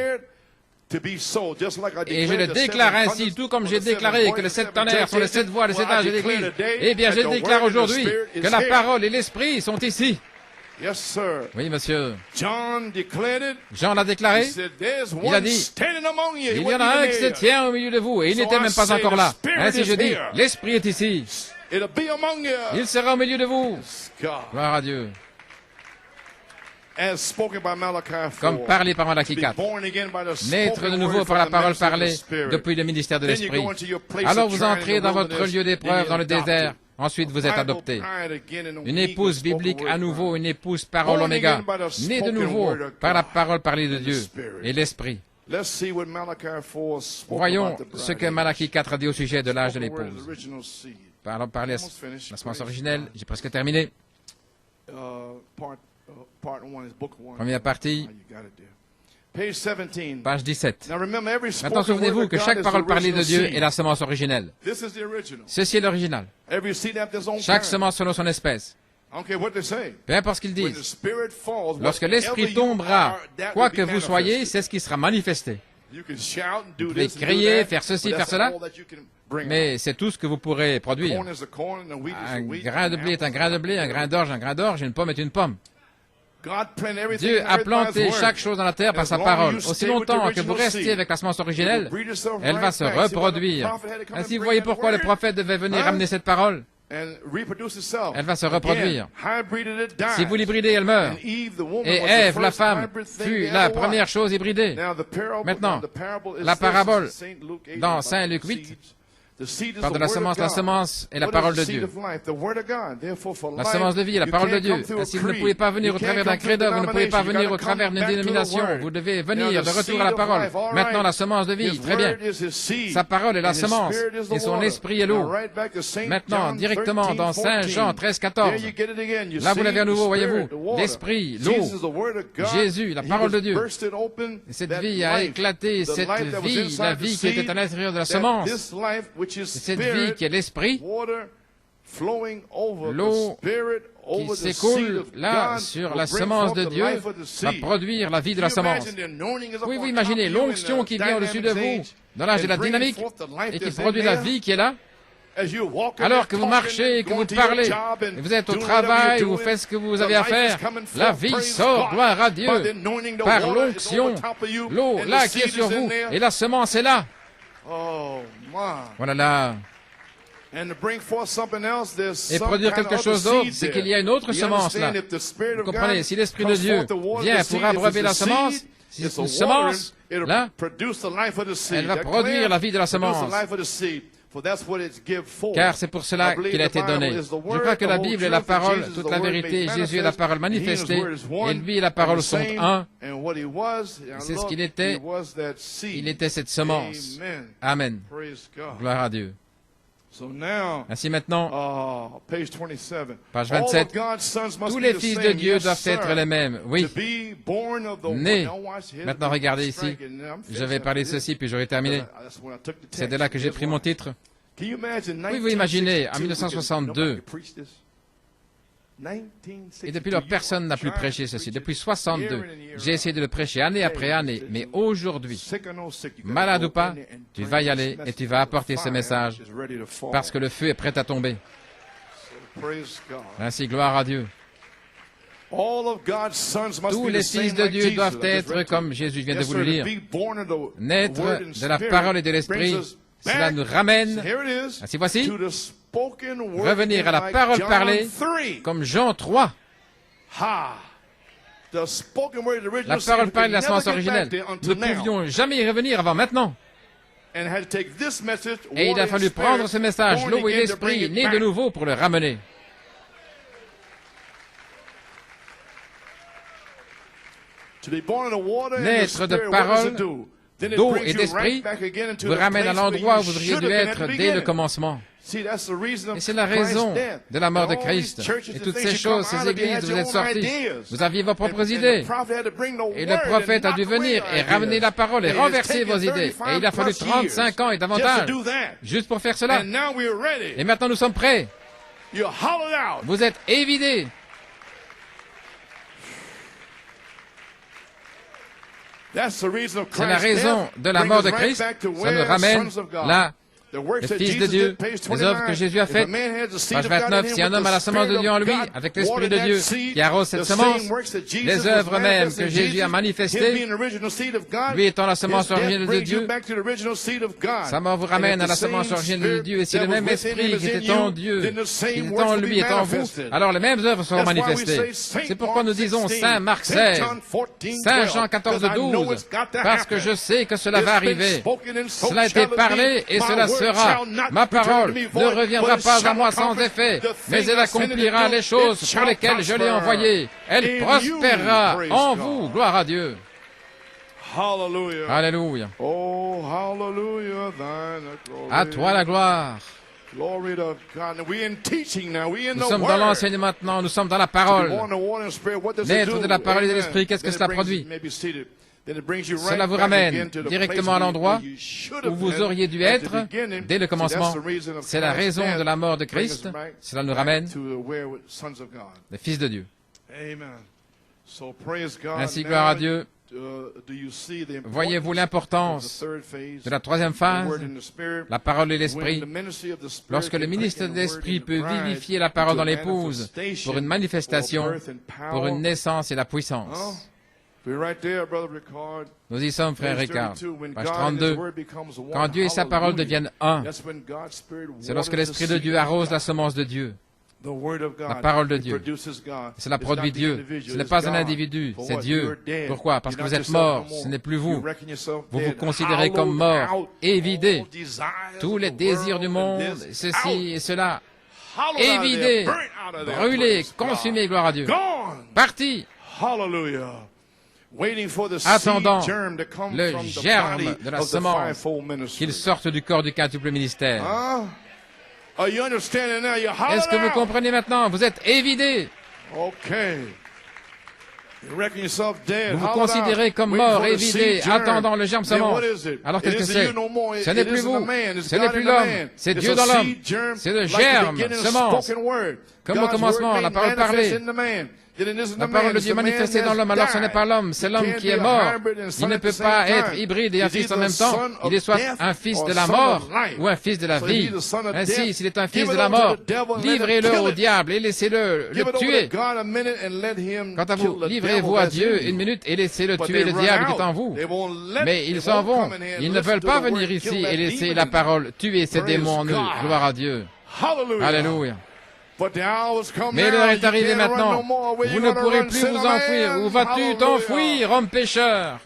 Et je le déclare ainsi, tout comme j'ai déclaré que les 7 tonnerres sont les 7 voix de cet âge de l'Église. Eh bien, je déclare aujourd'hui que la parole et l'esprit sont ici. Oui, monsieur. Jean l'a déclaré. Il a dit, il y en a un qui se tient au milieu de vous, et il n'était même pas encore là. Ainsi je dis, l'esprit est ici. Il sera au milieu de vous. Gloire à Dieu. Comme parlé par Malachie 4. Naître de nouveau par la parole parlée depuis le ministère de l'Esprit. Alors vous entrez dans votre lieu d'épreuve dans le désert. Ensuite vous êtes adopté. Une épouse biblique à nouveau, une épouse parole oméga. Née de nouveau par la parole parlée de Dieu et l'Esprit. Voyons ce que Malachie 4 a dit au sujet de l'âge de l'épouse. Parlons parler la semence originelle. J'ai presque terminé. Première partie. Page 17. Maintenant, souvenez-vous que chaque parole parlée de Dieu est la semence originelle. Ceci est l'original. Chaque semence selon son espèce. Peu importe ce qu'ils disent. Lorsque l'Esprit tombera, quoi que vous soyez, c'est ce qui sera manifesté. Vous pouvez crier, faire ceci, faire cela, mais c'est tout ce que vous pourrez produire. Un grain de blé est un grain de blé, un grain d'orge, une pomme est une pomme. Dieu a planté chaque chose dans la terre par sa parole. Aussi longtemps que vous restiez avec la semence originelle, elle va se reproduire. Ainsi, vous voyez pourquoi le prophète devait venir amener cette parole. Elle va se reproduire. Si vous l'hybridez, elle meurt. Et Ève, la femme, fut la première chose hybridée. Maintenant, la parabole dans Saint Luc 8 Par de la semence est la parole de Dieu. La semence de vie est la parole de Dieu. Ainsi, vous ne pouvez pas venir au travers d'un credo, vous ne pouvez pas venir au travers d'une dénomination. Vous devez venir de retour à la parole. Maintenant, la semence de vie, très bien. Sa parole est la semence et son esprit est l'eau. Maintenant, directement dans Saint Jean 13, 14. Là, vous l'avez à nouveau, voyez-vous. L'esprit, l'eau, Jésus, la parole de Dieu. Et cette vie a éclaté, cette vie, la vie qui était à l'intérieur de la semence. Et cette vie qui est l'esprit, l'eau qui s'écoule là sur la semence de Dieu va produire la vie de la semence. Pouvez-vous imaginer l'onction qui vient au-dessus de vous dans l'âge de la dynamique et qui produit la vie qui est là? Alors que vous marchez, que vous parlez, et vous êtes au travail, vous faites ce que vous avez à faire, la vie sort, gloire à Dieu, par l'onction, l'eau là qui est sur vous, et la semence est là. Voilà là. Et produire quelque chose d'autre, c'est qu'il y a une autre semence là. Vous comprenez, si l'Esprit de Dieu vient pour abreuver la semence, si c'est une semence, là, elle va produire la vie de la semence. Car c'est pour cela qu'il a été donné. Je crois que la Bible est la parole, toute la vérité. Jésus est la parole manifestée, et lui et la parole sont un. C'est ce qu'il était. Il était cette semence. Amen. Gloire à Dieu. Ainsi maintenant, page 27, tous les fils de Dieu doivent être les mêmes. Oui, nés. Maintenant regardez ici, je vais parler de ceci puis j'aurai terminé. C'est de là que j'ai pris mon titre. Pouvez-vous imaginer, en 1962, et depuis lors, personne n'a plus prêché ceci. Depuis 62, j'ai essayé de le prêcher année après année. Mais aujourd'hui, malade ou pas, tu vas y aller et tu vas apporter ce message parce que le feu est prêt à tomber. Ainsi, gloire à Dieu. Tous les fils de Dieu doivent être, comme Jésus vient de vous le lire, naître de la parole et de l'esprit. Cela nous ramène, ainsi voici, revenir à la parole parlée, comme Jean 3. La parole parlée de la semence originelle. Nous ne pouvions jamais y revenir avant maintenant. Et il a fallu prendre ce message, l'eau et l'esprit, né de nouveau, pour le ramener. Naître de parole, d'eau et d'esprit vous ramène à l'endroit où vous auriez dû être dès le commencement. Et c'est la raison de la mort de Christ. Et toutes ces choses, ces églises, vous êtes sortis. Vous aviez vos propres idées. Et le prophète a dû venir et ramener la parole et renverser vos idées. Et il a fallu 35 ans et davantage juste pour faire cela. Et maintenant nous sommes prêts. Vous êtes évidés. C'est la raison de la mort de Christ. Ça nous ramène là. Les fils de Dieu, les œuvres que Jésus a faites. Page 29, si un homme a la semence de Dieu en lui, avec l'Esprit de Dieu qui arrose cette semence, les œuvres mêmes que Jésus a manifestées, lui étant la semence originelle de Dieu, sa mort vous ramène à la semence originelle de Dieu, et si le même Esprit qui était en Dieu, qui est en lui, est en vous, alors les mêmes œuvres seront manifestées. C'est pourquoi nous disons Saint Marc 16, Saint Jean 14, 12, parce que je sais que cela va arriver. Cela a été parlé et cela sera. Ma parole ne reviendra pas à moi sans effet, mais elle accomplira les choses pour lesquelles je l'ai envoyée. Elle prospérera en vous. Gloire à Dieu. Alléluia. À toi la gloire. Nous sommes dans l'enseignement maintenant, nous sommes dans la parole. Naître de la parole et de l'esprit, qu'est-ce que cela produit? Cela vous ramène directement à l'endroit où vous auriez dû être dès le commencement. C'est la raison de la mort de Christ. Cela nous ramène les fils de Dieu. Ainsi, gloire à Dieu. Voyez-vous l'importance de la troisième phase, la parole et l'esprit? Lorsque le ministre de l'Esprit peut vivifier la parole dans l'épouse pour une manifestation, pour une naissance et la puissance. Nous y sommes, frère Ricard. Page 32. Quand Dieu et sa parole deviennent un, c'est lorsque l'Esprit de Dieu arrose la semence de Dieu. La parole de Dieu. Cela produit Dieu. Ce n'est pas un individu, c'est Dieu. Pourquoi? Parce que vous êtes mort, ce n'est plus vous. Vous vous considérez comme mort et vidé. Tous les désirs du monde, ceci et cela, évidé, brûlé, consumé, gloire à Dieu. Parti. Attendant le germe de la semence qu'il sorte du corps du quintuple ministère. Est-ce que vous comprenez maintenant? Vous êtes évidé. Vous vous considérez comme mort, évidé, attendant le germe semence. Alors qu'est-ce que c'est? Ce n'est plus vous, ce n'est plus l'homme, c'est Dieu dans l'homme. C'est le germe, semence. Comme au commencement, la parole parlée. La parole de Dieu manifestée dans l'homme, alors ce n'est pas l'homme, c'est l'homme qui est mort. Il ne peut pas être hybride et un fils en même temps. Il est soit un fils de la mort ou un fils de la vie. Ainsi, s'il est un fils de la mort, livrez-le au diable et laissez-le le tuer. Quant à vous, livrez-vous à Dieu une minute et laissez-le tuer le diable qui est en vous. Mais ils s'en vont. Ils ne veulent pas venir ici et laisser la parole tuer ces démons en eux. Gloire à Dieu. Alléluia. Mais l'heure est arrivée maintenant. Vous ne pourrez plus vous enfuir. Où vas-tu t'enfuir, homme pécheur?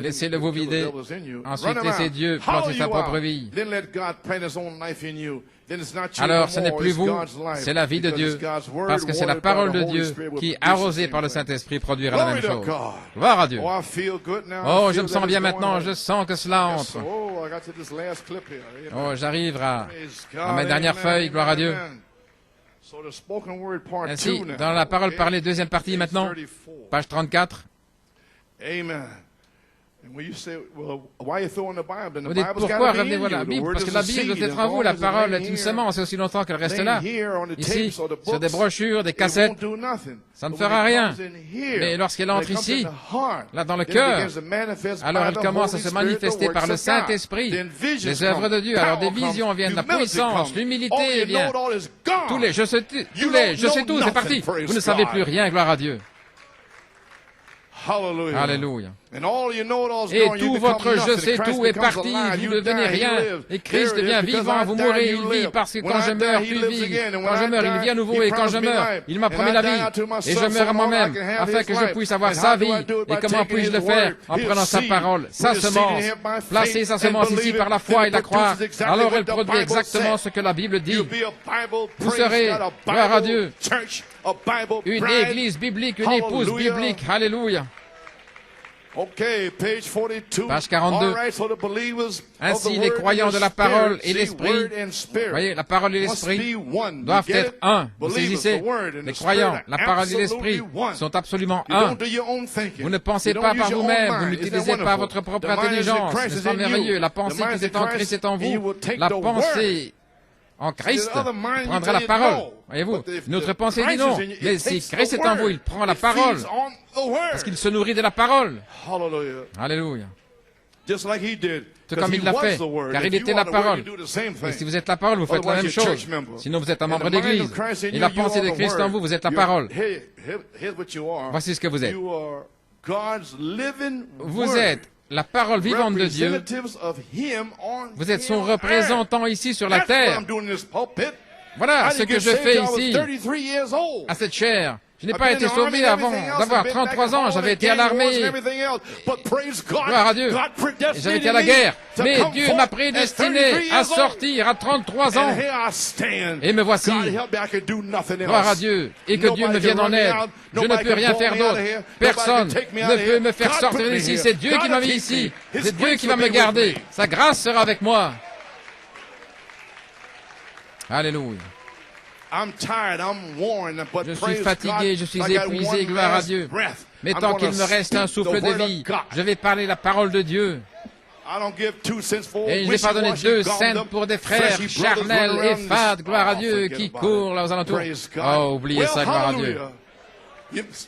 Laissez-le vous vider. Ensuite, laissez Dieu planter sa propre vie. Alors, ce n'est plus vous, c'est la vie de Dieu, parce que c'est la parole de Dieu qui, arrosée par le Saint-Esprit, produira la même chose. Gloire à Dieu. Oh, je me sens bien maintenant, je sens que cela entre. Oh, j'arrive à ma dernière feuille, gloire à Dieu. Ainsi, dans la parole parlée, deuxième partie maintenant, page 34. Vous dites, pourquoi revenez-vous à la Bible? Parce que la Bible doit être en vous, la parole est une semence aussi longtemps qu'elle reste là. Ici, sur des brochures, des cassettes, ça ne fera rien. Mais lorsqu'elle entre ici, là dans le cœur, alors elle commence à se manifester par le Saint-Esprit, les œuvres de Dieu. Alors des visions viennent, la puissance, l'humilité vient. Je sais tout, c'est parti. Vous ne savez plus rien, gloire à Dieu. Alléluia. Et tout votre je sais tout est parti, vous ne devenez rien, et Christ devient vivant, vous mourrez, il vit, parce que quand je meurs, tu vis, quand je meurs, il vit à nouveau, et quand je meurs, il m'a promis la vie, et je meurs à moi-même, afin que je puisse avoir sa vie, et comment puis-je le faire? En prenant sa parole, sa semence, placer sa semence ici par la foi et la croire, alors elle produit exactement ce que la Bible dit. Vous serez, gloire à Dieu, une église biblique, une épouse biblique, alléluia. Page 42. Ainsi, les croyants de la parole et l'esprit, voyez, la parole et l'esprit doivent être un. Vous saisissez? Les croyants, la parole et l'esprit sont absolument un. Vous ne pensez pas par vous-même, vous n'utilisez pas votre propre intelligence. C'est pas merveilleux. La pensée qui est en Christ est en vous. La pensée en Christ prendra la parole. Voyez-vous, notre pensée dit non. Mais si Christ est en vous, il prend la parole. Parce qu'il se nourrit de la parole. Alléluia. Tout comme il l'a fait, car il était la parole. Et si vous êtes la parole, vous faites la même chose. Sinon, vous êtes un membre d'église. Et la pensée de Christ en vous, vous êtes la parole. Voici ce que vous êtes. Vous êtes la parole vivante de Dieu. Vous êtes son représentant ici sur la terre. Voilà ce que je fais ici, à cette chair. Je n'ai pas été sauvé avant d'avoir 33 ans. J'avais été à l'armée. Gloire à Dieu. Et j'avais été à la guerre. Mais Dieu m'a prédestiné à sortir à 33 ans. Et me voici. Gloire à Dieu. Et que Dieu me vienne en aide. Je ne peux rien faire d'autre. Personne ne peut me faire sortir d'ici. C'est Dieu qui m'a mis ici. C'est Dieu qui va me garder. Sa grâce sera avec moi. Alléluia. Je suis fatigué, je suis épuisé, gloire à Dieu. Mais tant qu'il me reste un souffle de vie, je vais parler la parole de Dieu. Et je n'ai pas donné 2 cents pour des frères charnels et fades, gloire à Dieu, qui courent là aux alentours. Oh, oubliez ça, gloire à Dieu.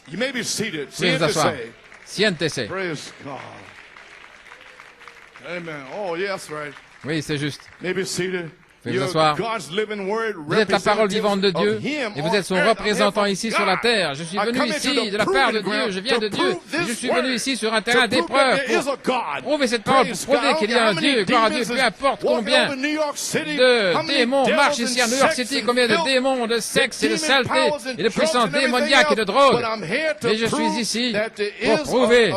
Veuillez vous asseoir. Siéntese. Oui, c'est juste. pouvez vous asseoir. Vous êtes la parole vivante de Dieu et vous êtes son représentant ici sur la terre. Je suis venu ici de la part de Dieu, je viens de Dieu. Et je suis venu ici sur un terrain d'épreuve pour prouver cette parole, pour prouver qu'il y a un Dieu. Gloire à Dieu, peu importe combien de démons marchent ici à New York City, combien de démons de sexe et de saleté et de puissance démoniaque et de drogue. Mais je suis ici pour prouver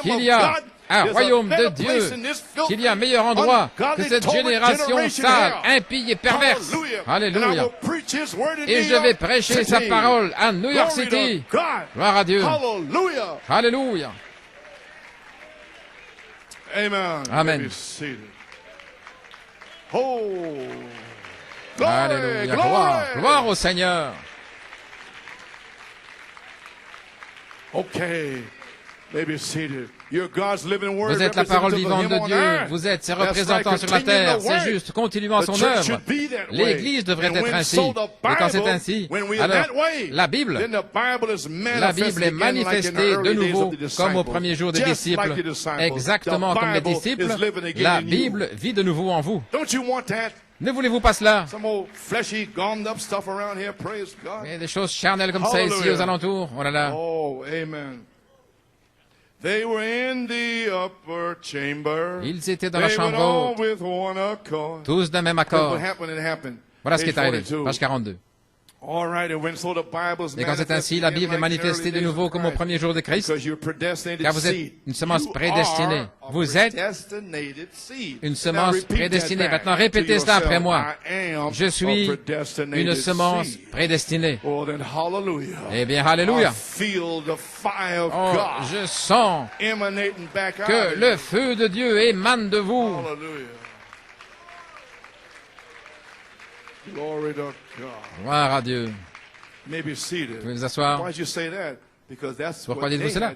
qu'il y a un royaume de Dieu, qu'il y a un meilleur endroit que cette génération sale, impie et perverse. Alléluia. Et je vais prêcher sa parole à New York City. Gloire à Dieu. Alléluia. Amen. Alléluia. Gloire au Seigneur. Okay. Maybe seated. Vous êtes la parole vivante de Dieu, vous êtes ses représentants sur la terre, c'est juste, continuons son œuvre. L'Église devrait être ainsi, et quand c'est ainsi, alors la Bible est manifestée de nouveau comme au premier jour des disciples, exactement comme les disciples, la Bible vit de nouveau en vous. Ne voulez-vous pas cela? Il y a des choses charnelles comme ça ici aux alentours, oh là là. Oh, amen. They were in the upper chamber. Ils étaient dans la chambre haute, tous d'un même accord. Voilà ce qui est arrivé, page 42. Et quand c'est ainsi, la Bible est manifestée de nouveau comme au premier jour de Christ, car vous êtes une semence prédestinée. Vous êtes une semence prédestinée. Maintenant, répétez cela après moi. Je suis une semence prédestinée. Eh bien, alléluia. Oh, je sens que le feu de Dieu émane de vous. Gloire à Dieu. Vous pouvez vous asseoir. Pourquoi dites-vous cela?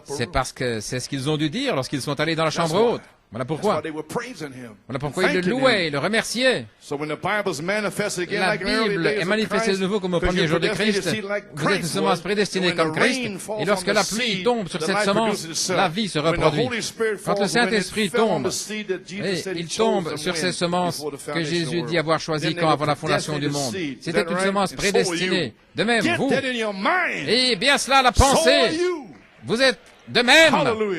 C'est parce que c'est ce qu'ils ont dû dire lorsqu'ils sont allés dans la chambre haute. Voilà pourquoi. Voilà pourquoi ils le louaient, ils le remerciaient. La Bible est manifestée de nouveau comme au premier jour de Christ. Vous êtes une semence prédestinée comme Christ. Et lorsque la pluie tombe sur cette semence, la vie se reproduit. Quand le Saint-Esprit tombe, et il tombe sur ces semences que Jésus dit avoir choisies quand avant la fondation du monde. C'était une semence prédestinée. De même, vous. Et bien cela, la pensée. Vous êtes de même,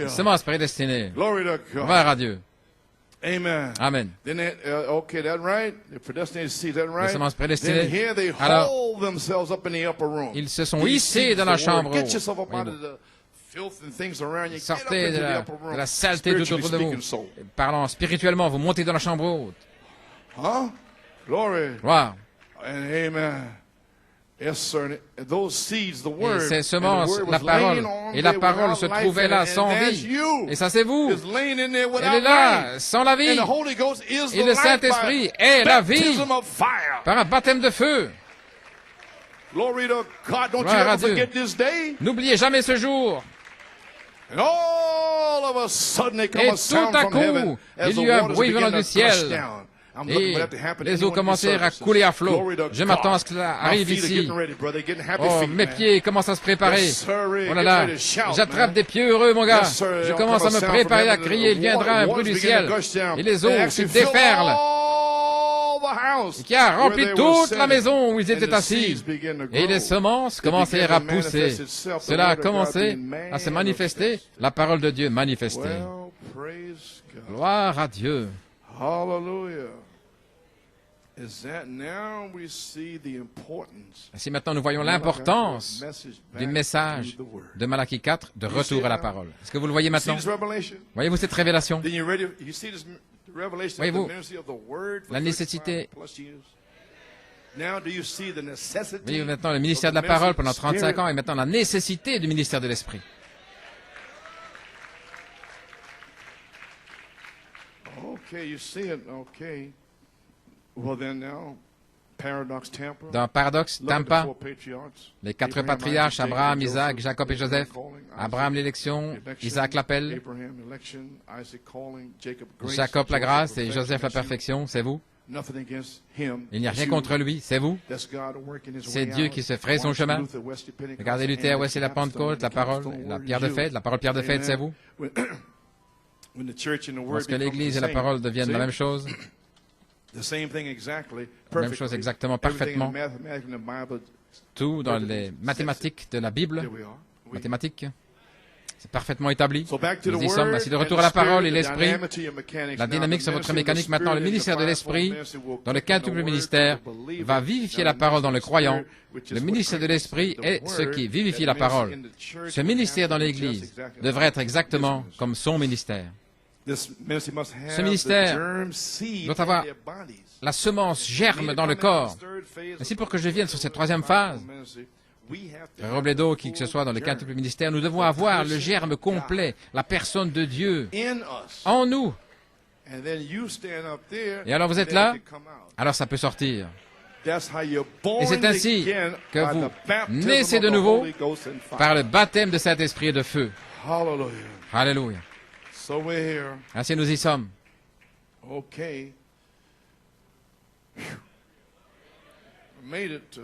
semence prédestinée. Gloire à Dieu. Amen. Les semences prédestinées. Alors, ils se sont hissés dans la chambre haute. Sortez de la saleté tout autour de vous. Parlant spirituellement, vous montez dans la chambre haute. Gloire. Et ces semences, la parole, et la parole se trouvait là sans vie. Et ça c'est vous. Elle est là, sans la vie. Et le Saint-Esprit est la vie par un baptême de feu. Gloire à Dieu. N'oubliez jamais ce jour. Et tout à coup, il y eut un bruit venant du ciel. Et les eaux commencèrent à couler à flot. Je m'attends à ce que cela arrive ici. Oh, mes pieds commencent à se préparer. Oh là là, j'attrape des pieds heureux, mon gars. Je commence à me préparer à crier. Il viendra un bruit du ciel. Et les eaux se déferlent. Et qui a rempli toute la maison où ils étaient assis. Et les semences commencèrent à pousser. Cela a commencé à se manifester. La parole de Dieu manifestée. Gloire à Dieu. Hallelujah. Ainsi maintenant nous voyons l'importance du message de Malachie 4 de retour à la parole. Est-ce que vous le voyez maintenant? Voyez-vous cette révélation? Voyez-vous la nécessité? Voyez-vous maintenant le ministère de la parole pendant 35 ans et maintenant la nécessité du ministère de l'Esprit. Dans Paradoxe, Tampa, les 4 patriarches, Abraham, Isaac, Jacob et Joseph, Abraham l'élection, Isaac l'appel, Jacob la grâce et Joseph la perfection, c'est vous. Il n'y a rien contre lui, c'est vous. C'est Dieu qui se ferait son chemin. Regardez Luther, Wesley, la Pentecôte, la parole, la pierre de fête, la parole pierre de fête, c'est vous. Lorsque l'Église et la parole deviennent la même chose, La même chose exactement, parfaitement. Tout dans les mathématiques de la Bible, mathématiques, c'est parfaitement établi. Nous y sommes. Ainsi, de retour à la parole et l'esprit, la dynamique sur votre mécanique. Maintenant, le ministère de l'esprit, dans le quintuple ministère, va vivifier la parole dans le croyant. Le ministère de l'esprit est ce qui vivifie la parole. Ce ministère dans l'Église devrait être exactement comme son ministère. Ce ministère doit avoir la semence germe dans le corps. Ainsi, pour que je vienne sur cette troisième phase, Robledo, qui que ce soit dans le quintuple ministère, nous devons avoir le germe complet, la personne de Dieu en nous. Et alors vous êtes là, alors ça peut sortir. Et c'est ainsi que vous naissez de nouveau par le baptême de Saint-Esprit et de feu. Alléluia. Ainsi nous y sommes. Okay. Made it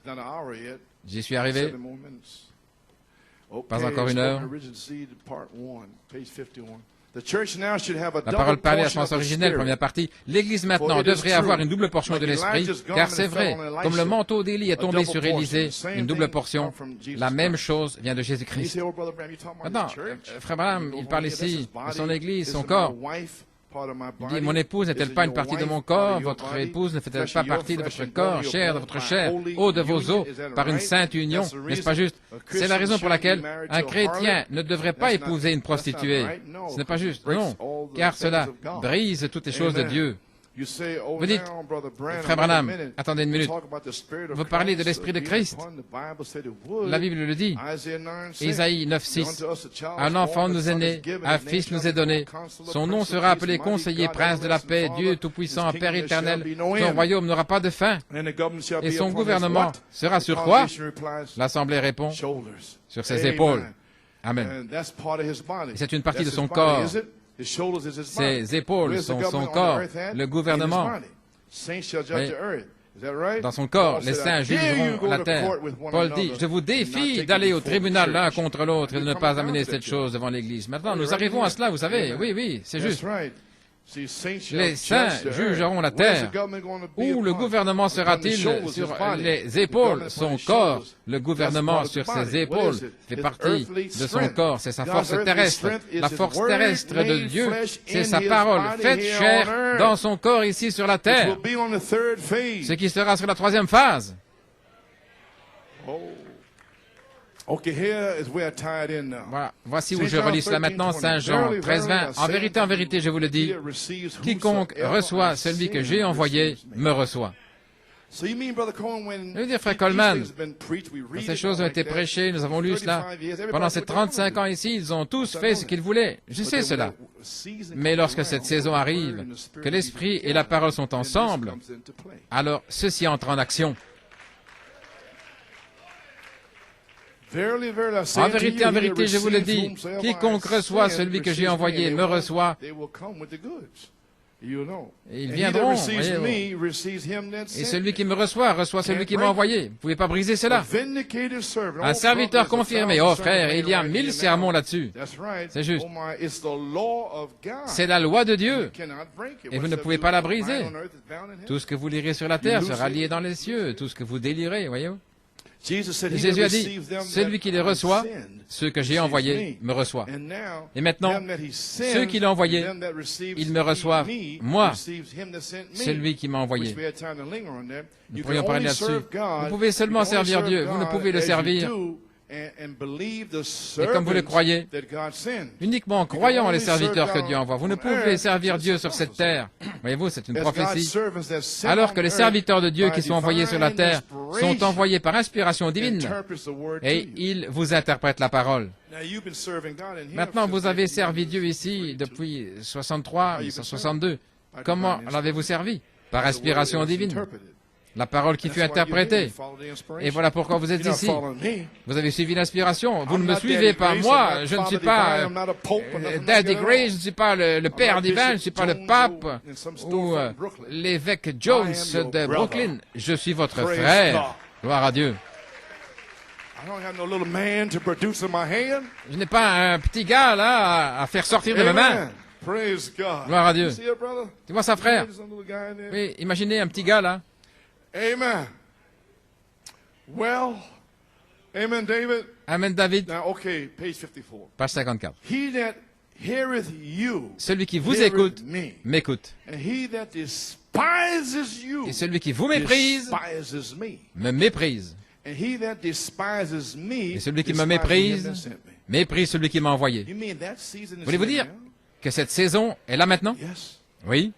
not an hour yet. J'y suis arrivé. 7 more minutes. Pas encore une heure. La parole parlée à la sens originelle, première partie. L'Église maintenant devrait avoir une double portion de l'Esprit, car c'est vrai, comme le manteau d'Élie est tombé sur Élisée, une double portion, la même chose vient de Jésus-Christ. Maintenant, Frère Branham, il parle ici de son Église, son corps. Il dit, mon épouse n'est-elle pas une partie de mon corps? Votre épouse ne fait-elle pas partie de votre corps, chair de votre chair, eau de vos os, par une sainte union? N'est-ce pas juste? C'est la raison pour laquelle un chrétien ne devrait pas épouser une prostituée. Ce n'est pas juste, non, car cela brise toutes les choses de Dieu. Vous dites, Frère Branham, attendez une minute, vous parlez de l'Esprit de Christ. La Bible le dit. Isaïe 9:6. Un enfant nous est né, un fils nous est donné. Son nom sera appelé Conseiller, Prince de la paix, Dieu Tout-Puissant, Père éternel. Son royaume n'aura pas de fin. Et son gouvernement sera sur quoi? L'Assemblée répond, sur ses épaules. Amen. C'est une partie de son corps. Ses épaules sont son corps, le gouvernement. Et dans son corps, les saints jugeront la terre. Paul dit, je vous défie d'aller au tribunal l'un contre l'autre et de ne pas amener cette chose devant l'Église. Maintenant, nous arrivons à cela, vous savez. Oui, c'est juste. Les saints jugeront la terre. Où le gouvernement sera-t-il sur les épaules? Son corps, le gouvernement sur ses épaules, fait partie de son corps. C'est sa force terrestre. La force terrestre de Dieu, c'est sa parole faite chair dans son corps ici sur la terre. Ce qui sera sur la troisième phase. Voilà. Voici où je relis cela maintenant, Saint Jean 13:20. En vérité, je vous le dis, quiconque reçoit celui que j'ai envoyé me reçoit. Je veux dire, Frère Coleman, ces choses ont été prêchées, nous avons lu cela. Pendant ces 35 ans ici, ils ont tous fait ce qu'ils voulaient. Je sais cela. Mais lorsque cette saison arrive, que l'Esprit et la parole sont ensemble, alors ceci entre en action. En vérité, je vous le dis, quiconque reçoit celui que j'ai envoyé me reçoit. Et ils viendront, voyez-vous. Et celui qui me reçoit celui qui m'a envoyé. Vous ne pouvez pas briser cela. Un serviteur confirmé. Oh frère, il y a 1000 sermons là-dessus. C'est juste. C'est la loi de Dieu. Et vous ne pouvez pas la briser. Tout ce que vous lirez sur la terre sera lié dans les cieux. Tout ce que vous délirez, voyez-vous. Jésus a dit, celui qui les reçoit, ceux que j'ai envoyés, me reçoit. Et maintenant, ceux qui l'ont envoyé, ils me reçoivent, moi, celui qui m'a envoyé. Nous pourrions parler là-dessus. Vous pouvez seulement servir Dieu, vous ne pouvez le servir. Et comme vous le croyez, uniquement en croyant les serviteurs que Dieu envoie. Vous ne pouvez servir Dieu sur cette terre. Voyez-vous, c'est une prophétie. Alors que les serviteurs de Dieu qui sont envoyés sur la terre sont envoyés par inspiration divine et ils vous interprètent la parole. Maintenant, vous avez servi Dieu ici depuis 63, 1962. Comment l'avez-vous servi? Par inspiration divine. La parole qui fut interprétée. Et voilà pourquoi vous êtes ici. Vous avez suivi l'inspiration. Vous ne me suivez pas. Moi, je ne suis pas Daddy Gray, je ne suis pas le Père divin, je ne suis pas le pape ou l'évêque Jones de Brooklyn. Je suis votre frère. Gloire à Dieu. Je n'ai pas un petit gars là à faire sortir de mes mains. Praise God. Gloire à Dieu. You see it, brother? Tu vois ça, frère? There's some little guy in there. Oui, imaginez un petit gars là. Amen. Well, amen, David. Amen, David. Now, okay, page 54. Page 54. He that heareth you Celui qui vous heareth écoute, me. m'écoute. And he that despises you Et celui qui vous méprise, despises me. me méprise. And he that despises me Et celui qui me despises méprise, him that sent me. méprise celui qui m'a envoyé. You mean that season is Voulez-vous here dire now? que cette saison est là maintenant? Yes. Oui.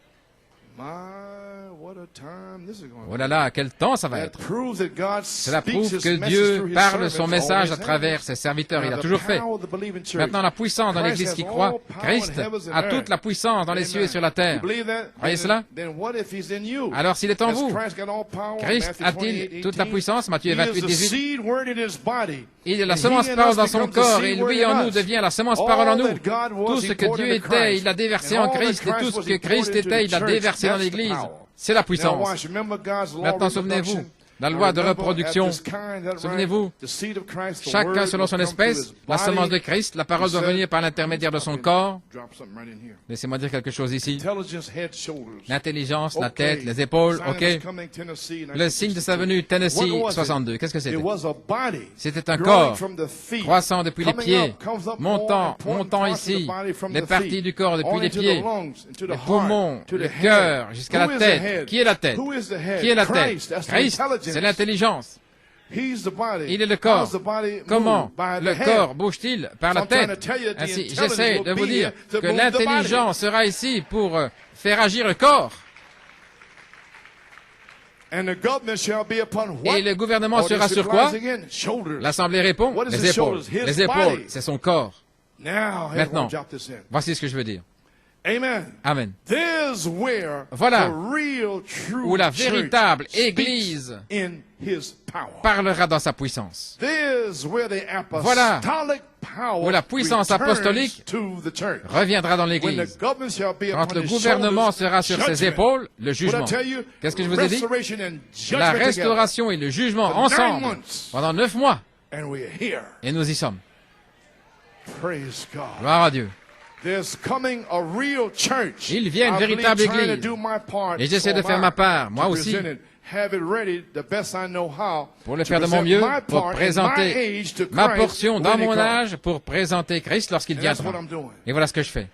My, what a time this is going to Oh là là, quel temps ça va That être. proves that God Cela speaks prouve his que message Dieu through his parle servants, son message à always travers has. ses serviteurs. Il Now, a the toujours fait. power of the believing church. Maintenant, la puissance dans Christ l'Église has qui all croit, power Christ in heavens and a earth. toute la puissance dans les cieux et sur la You terre. believe that? Croyez Then- cela? Then what if he's in you? Alors, s'il est en Has vous, Christ got all power? Christ Matthew a-t-il 28, toute la 18? puissance? Matthieu He is 28, the 18. seed word in his body. Il est la And semence he in parole us dans son becomes the corps seed et word lui in en nous us. devient la semence parole en All nous. that God was, Tout ce he que poured Dieu into était, Christ. il l'a déversé And en all that Christ et tout Christ ce was, que he Christ poured into était, the il l'a church. déversé dans That's the l'Église. power. C'est la Now puissance. watch, remember God's law Maintenant, of souvenez-vous, reproduction? la loi de Remember, reproduction, after this kind, that souvenez-vous, right? The seed of Christ, the chacun word selon son will come through espèce, his la body. semence de Christ, la parole doit venir par l'intermédiaire de son corps. Drop something right in here. Laissez-moi dire quelque chose ici. Intelligence, head, shoulders. L'intelligence, la Okay. tête, les épaules, Sign of ok. his coming, Tennessee, Le signe de sa venue, Tennessee, What was it? 62. Qu'est-ce que c'était? It was a body C'était un growing corps from the feet, croissant depuis les coming pieds, up, comes up montant, more important montant parts of ici, the body from les the parties feet, du corps depuis on les into the pieds, lungs, into the les heart, poumons, to the le head. cœur, jusqu'à Who la is the tête. head? Qui est la tête? Who is the head? Qui est la Christ. tête? That's the Christ, intelligence. c'est l'intelligence. He's the body. Il est le corps. How's the body Comment move? By the le head. corps bouge-t-il? Par la So I'm trying to tête. tell you that the Ainsi, intelligence j'essaie will de be vous dire here to que move the body. l'intelligence sera ici pour faire agir le corps. And the government shall be upon what? Et le gouvernement Oh, sera this sur quoi? applies again. Shoulders. L'Assemblée répond, What is les his épaules. shoulders? His Les épaules, body. c'est son corps. Now, Maintenant. everyone drop this in. Voici ce que je veux dire. Amen. Amen. There's where Voilà. the real true Où la church véritable speaks Église in his power. parlera dans sa puissance. There's where the Voilà. apostolic power Où la puissance returns apostolique to the church. Reviendra dans When l'Église. the government shall be Quand upon le his gouvernement shoulders, sera sur ses judgment. épaules, le What I jugement. tell you, Qu'est-ce que je vous ai dit? restoration and judgment La together. restauration et le jugement For 9 ensemble months. pendant 9 mois. And we're here. Et nous y sommes. Praise God. Gloire à Dieu. There's coming a real church. Il vient une I believe véritable trying to église. do my part, Et j'essaie so de am faire I, ma part, moi to aussi, present it, have it ready the best I know how, pour le to faire de mon present mieux, my pour part in my présenter age to ma Christ portion dans when he mon comes. âge pour présenter Christ lorsqu'il And that's viendra. what I'm doing. Et voilà ce que je fais.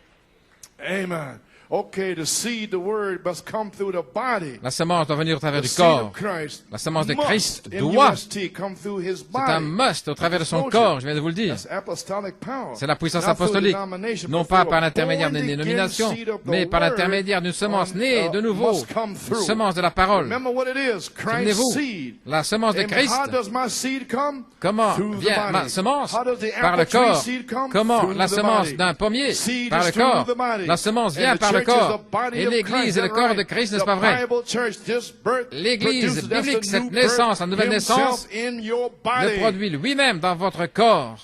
Amen. Okay, the seed, the word must come through the body. La semence doit venir au travers The du seed corps. of Christ La semence de must, Christ in doit. UST, come through his C'est un body. must au travers de son Exposure. corps, je viens de vous le dire. That's apostolic power. C'est la puissance Not through apostolique, denomination, non but pas through par a l'intermédiaire d'une born-again dénomination, seed of the mais par word l'intermédiaire d'une semence née de nouveau, must come through. une semence de la parole. Remember what it is, Christ's Souvenez-vous, seed. la semence de Amen. Christ, How does my seed come? comment Through the vient ma body. semence? How does the Par le apple tree corps. seed come? Comment Through la the semence body. d'un pommier? Seed Par is le through corps. the body. La semence And vient the par le church is corps. the body Et of l'Église est le Christ. corps de Right. Christ, n'est-ce The pas vrai? Bible church, this birth L'Église produces, that's biblique, the cette new naissance, birth la nouvelle himself naissance, in your le body. produit lui-même dans votre corps.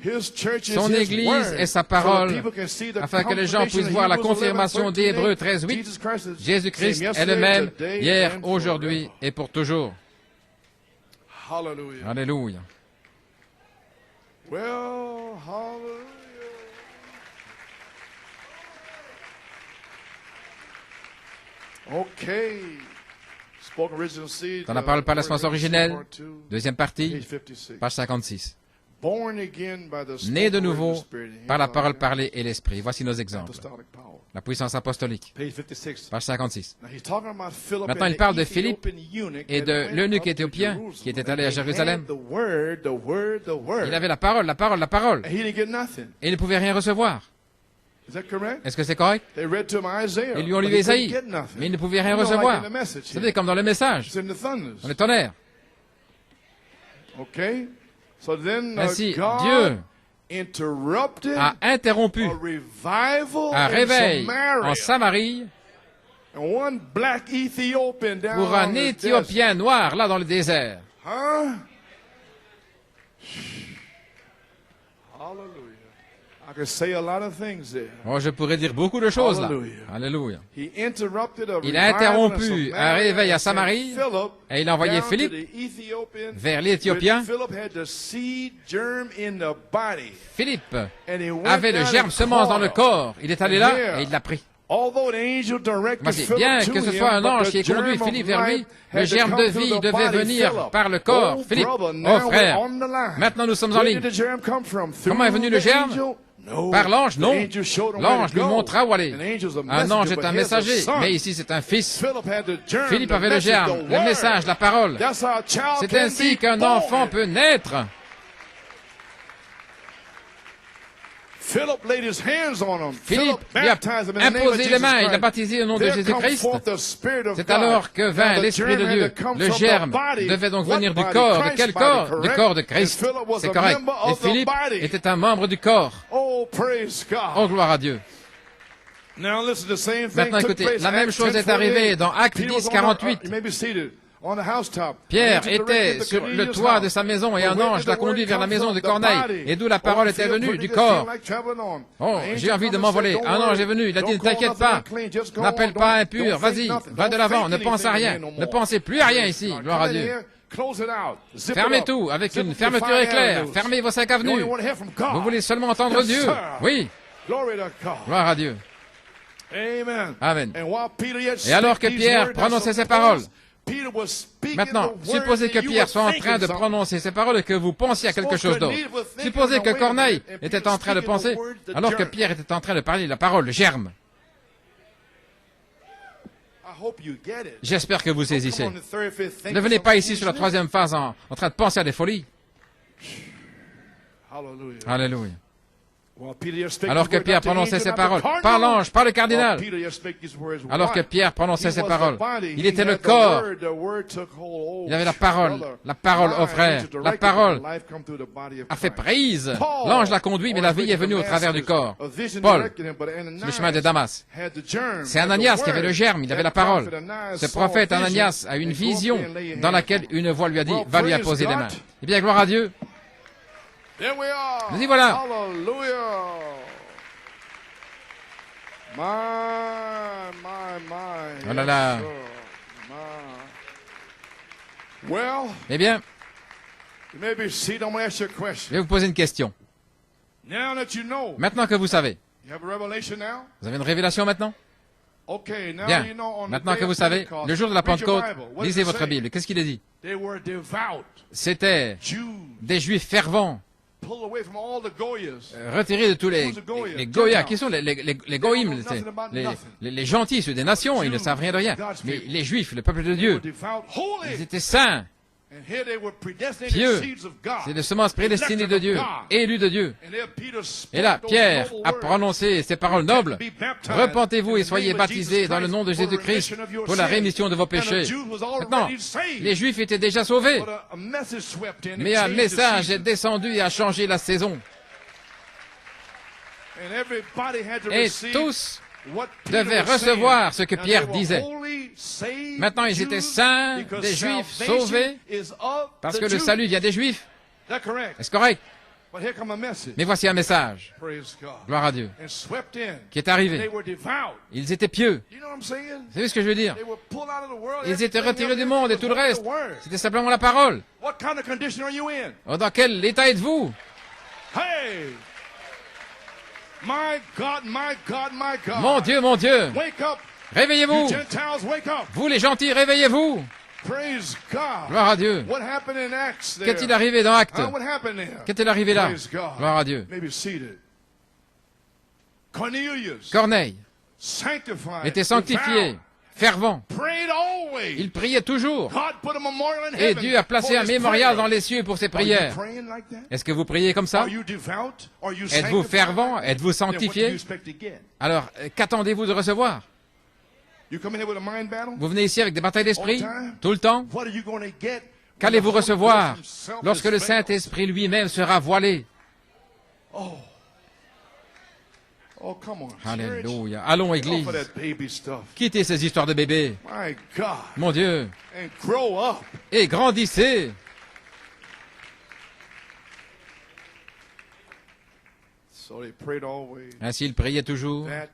His church is Son his Église word. est sa So that parole, people can see the afin que les gens confirmation puissent of voir la Hebrews confirmation 11, d'Hébreux 13, 13:8. Jesus Christ is Jésus-Christ same est le yesterday, même today, hier, and aujourd'hui et pour toujours. forever. Hallelujah. Alléluia. Well, hallelujah. Okay. Spoken original seed. Dans la parole par la semence originelle, part two, deuxième partie, page 56. page 56. Born again by the Né de spoken word nouveau of the Spirit. par la parole parlée et l'esprit. Voici nos exemples. Apostolic power. La puissance apostolique, Page 56. page 56. Now he's talking about Philip Maintenant, and il parle the de Philippe Ethiopian eunuch et that de went l'eunuque up to éthiopien Jerusalem, qui était and allé à they Jérusalem. had the word, the word, the word. Il avait la parole, la parole, la parole. And he didn't get nothing. Et il ne pouvait rien recevoir. Is that correct? Est-ce que c'est correct? They read to him Isaiah. Ils lui ont but lu he couldn't Ésaïe, get nothing. mais il ne pouvait rien You know, recevoir. Like in the message Vous here. savez, comme dans le message, It's in the thunders. dans le tonnerre. Okay? So then Ainsi, God Dieu interrupted a interrompu a revival un in réveil Samaria. en Samarie And one black Ethiopian down pour on un the Éthiopien noir là dans le désert. desert. Huh? Hallelujah. I could say a lot of things there. Oh, je pourrais dire beaucoup de choses là. Hallelujah. Alléluia. He interrupted a Il a revival interrompu in un Samaria réveil à and sent Samarie Philip et il a envoyé down to Philippe the Ethiopian, vers l'Éthiopien. where Philip had the seed germ in the body. Philippe And he went avait le down germe and semence dans le caught. corps. Il est allé là et il l'a pris. Although the angel directed Voici, Philip bien to que ce him, soit un but ange the qui ait conduit germ of Philippe vers lui, life le had to germe come de through vie the devait body, venir Philip. par le corps. Oh, Philippe, brother, oh now frère, we're on the line. maintenant nous sommes en Where ligne. did the germ come from? Comment est venu le Through the germe? angel? No. Par l'ange, The non. angel showed him where L'ange to lui go. montra où aller. An angel's a Un ange messenger, est un but here's a messager, son. mais ici c'est un fils. Philip had the germ, Philippe the avait le message, germe, the le word. message, la parole. That's how a child C'est can ainsi be qu'un born. enfant peut naître. Philip laid his hands on him. Philippe lui a baptized him in the name of imposé les mains, Jesus il l'a Christ. baptisé au nom de There come Jésus-Christ. forth the Spirit of C'est God. alors que vint Now, the l'Esprit de germ had Dieu. to come Le from the germe body. devait donc What venir du body? corps. De Christ's quel body, corps? Du correct? corps de And Christ. Philip was C'est a correct. member Et of the Philippe body. était un membre du corps. Oh, praise God. Oh, gloire à Dieu. Now listen, the same thing Maintenant, took écoutez, place la in même Acts chose est 10:48. arrivée dans Actes Peter was 10, on the- 48. you may be seated. On the housetop. Pierre Angel directed était the sur le Cornelius toit house. de sa maison et But un where ange did l'a the word conduit vers la come maison from? de The Corneille. body. Et d'où la parole Oh, était feel venue pretty du good, corps. feel like traveling on. Oh, The j'ai angel envie de come and m'envoler. said, Un "Don't ange worry. est venu. Il a dit, Don't ne call t'inquiète nothing pas. unclean, just go N'appelle on. pas Don't impur. fake Vas-y, nothing. va de Don't l'avant. fake Ne pense à anything in rien. here no Ne more. pensez plus à rien ici. Now, Gloire à come in Dieu. here, close it out. Zip it Fermez up. tout avec Zip une up fermeture your éclair. avenues. Fermez vos 5 You only avenues. want to hear from God. Vous voulez seulement entendre Yes, Dieu. sir. Oui. Glory to God. Gloire à Dieu. Amen. Amen. And while Peter yet Et alors que spake these Pierre words, prononçait ces suppose paroles, Peter was speaking maintenant, the words supposez que that you Pierre were soit en train de thinking something. prononcer ces paroles et que vous pensiez à quelque chose d'autre. Supposez que Corneille était en train de penser, alors que Pierre était en train de parler de la parole, le germe. I hope you get it. J'espère que vous saisissez. Come on, the third, fifth, think Ne venez of pas some ici sur la foolishness. troisième phase en train de penser à des folies. Hallelujah. Alléluia. While Peter yet spake Alors these que words, Pierre not the prononçait angel, ces not the paroles, cardinal, par l'ange, par le while cardinal, Peter yet spake these words, alors que why? Pierre prononçait He ces was paroles, the body. il He était le had the corps. word. The word took hold. Il avait la Oh, parole, brother. oh My frère, angel la directed parole life come through the body of a fait Christ. prise. Paul, L'ange l'a conduit, mais la vie est venue au travers du corps. Paul, sur le chemin de Damas. C'est Ananias qui avait le germe, il avait la parole. Ce prophète Ananias a eu une vision dans laquelle une voix lui a dit, va lui apposer les mains. Eh bien, gloire à Dieu. There we are. Nous y voilà. Hallelujah. My. Oh là là. Yes, sir. My. Well, Eh bien, you may be seated. I'm going to ask you a je question. vais vous poser une question. Now that you know, Maintenant que vous savez, you have a revelation now? vous avez une révélation maintenant? Okay, now Bien. you know on the Maintenant day que vous of savez, Pentecost, le jour de la read your Pentecôte, Bible. What does lisez it votre say? Bible. Qu'est-ce qu'il est dit? They were devout C'était Jews, des Juifs fervents, pulled away from all the Goyas. retirés de tous les Goya. Qui sont les Goïms? C'est les gentils, ceux des nations, ils ne savent rien de rien. Mais les Juifs, le peuple de They were Dieu, devout, ils holy, étaient saints, and here they were predestinated pieux. seeds of God. C'est des semences prédestinées Elected de of Dieu, God. élus de Dieu. And there Peter spoke Et là, those Pierre noble a words. prononcé ces paroles nobles. Be baptized Repentez-vous in et the soyez name of Jesus baptisés dans le nom de Christ for the Jésus-Christ remission of your pour la sins. rémission de vos And the péchés. Jews was already Maintenant, saved. les Juifs étaient déjà sauvés, But a message swept in and mais un changed the message est season. descendu et a changé la saison. And everybody had to Et receive tous what Peter devaient was recevoir ce saying. que Now, Pierre they were disait. holy, saved Maintenant, ils étaient Jews saints, because des Juifs salvation sauvés, is of parce the que le Jews. salut vient des Juifs. That's correct. Est-ce correct? But here come a message. Mais voici un message, Praise God. gloire à Dieu, And swept in. qui est They arrivé. were devout. Ils étaient pieux. You know what I'm saying? Vous savez ce que je veux dire? They were pulled out of the world. Ils étaient Everything retirés else du monde et tout le was reste. the word. C'était simplement la parole. What kind of condition are you in? Oh, dans quel état êtes-vous? Hey! My God, my God, my God. Mon Dieu, Wake up. réveillez-vous. You Gentiles, wake up. Vous les gentils, réveillez-vous. Praise God. Gloire à Dieu. What happened in Acts there? Qu'est-il arrivé dans Actes? What happened there? Qu'est-il arrivé là? Praise God. Gloire à Dieu. Maybe seated. Cornelius, Corneille sanctified, était sanctifié, devout, fervent. prayed always. Il priait toujours. God put a memorial in Et heaven Dieu a placé for un his mémorial prayer. dans les cieux pour ses Are you prières. praying like that? Est-ce que vous priez comme ça? Are you devout? Are you Êtes-vous sanctified? fervent? Êtes-vous Then what do you sanctifié? expect to get? Alors, qu'attendez-vous de recevoir? You come in here with a mind battle? Vous venez ici avec des batailles d'esprit? All the time? Tout le temps? What are you going to get? Qu'allez-vous when the Holy recevoir Ghost himself lorsque is le veiled? Saint-Esprit lui-même sera voilé? Oh, come on. church. Alléluia. Allons, Get off Église. of that baby stuff. Quittez ces histoires de bébés. My God. Mon Dieu. And grow up. Et grandissez. So they prayed always. Ainsi, ils priaient toujours. That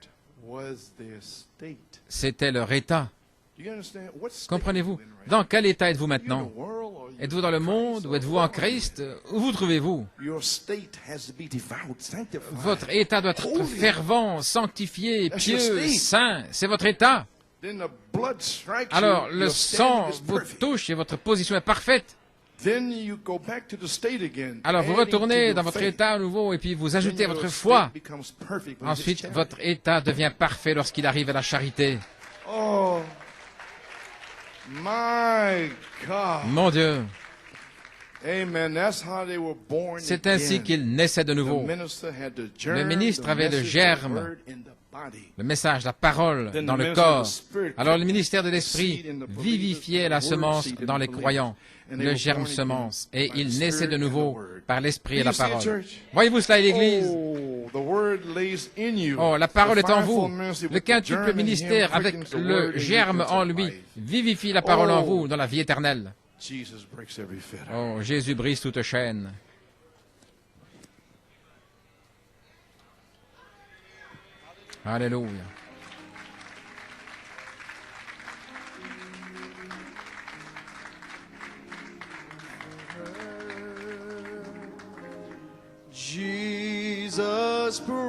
was their state. C'était leur état. Do you understand? What state Comprenez-vous? are you in right Dans quel état êtes-vous now? You in maintenant? the world or you Êtes-vous dans le monde ou êtes-vous en Christ? Où vous trouvez-vous? Your state has to be devout, sanctified. Votre état doit être Holy. fervent, sanctifié, That's your pieux, state. saint. C'est votre état. Then the blood strikes Alors, you, le your sang standing is vous perfect. touche et votre position est parfaite. Then you go back to the state again. Alors, vous adding to retournez your dans votre faith. état à nouveau et puis vous Then ajoutez your votre state foi. becomes perfect when it's Ensuite, charity. votre état devient parfait lorsqu'il arrive à la charité. Oh, my God. Mon Dieu, Amen. That's how they were born c'est again. ainsi qu'ils naissaient de nouveau. The minister had the germ, ministre the avait le message, the germe. word in the body. Le message, la parole Then dans the le minister of corps. the Spirit Alors le put ministère de the l'Esprit seed in the believers, vivifiait the la word semence seed in dans the les believers. croyants, And they le were germe born again semence, et by the ils naissaient Spirit de and the nouveau word. par l'Esprit et Do la you see it, parole. church? Voyez-vous cela, l'Église? Oh, the word lays in you. Oh, la parole The est en vous. fivefold ministry Le with the quintuple germ in him ministère avec quickens the word le in you germe unto en lui life. vivifie la parole en Oh. vous dans la vie éternelle. Jesus breaks every fetter. Oh, Jésus brise toute chaîne. Alléluia. Jesus breaks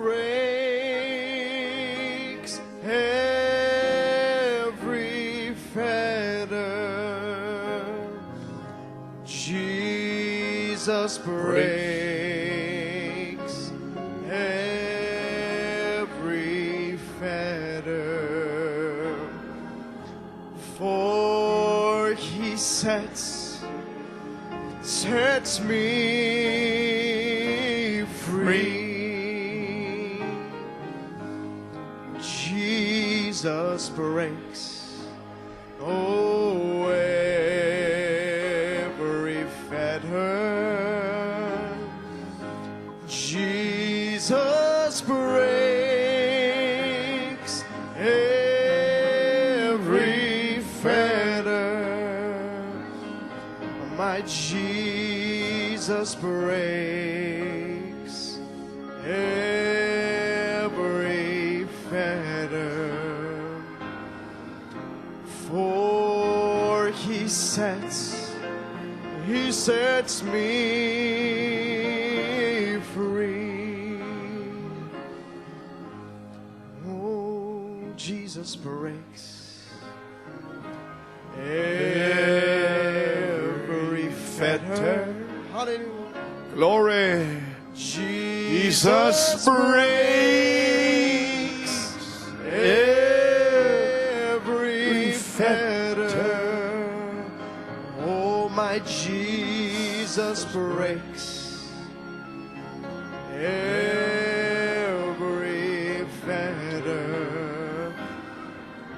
every fetter. Jesus breaks every fetter. For he sets me free. Jesus breaks, oh, every fetter. Jesus breaks every fetter. My Jesus breaks every fetter. For he sets me free. Oh, Jesus breaks every fetter. Hallelujah. Glory. Jesus breaks every fetter. Oh, my Jesus breaks every fetter.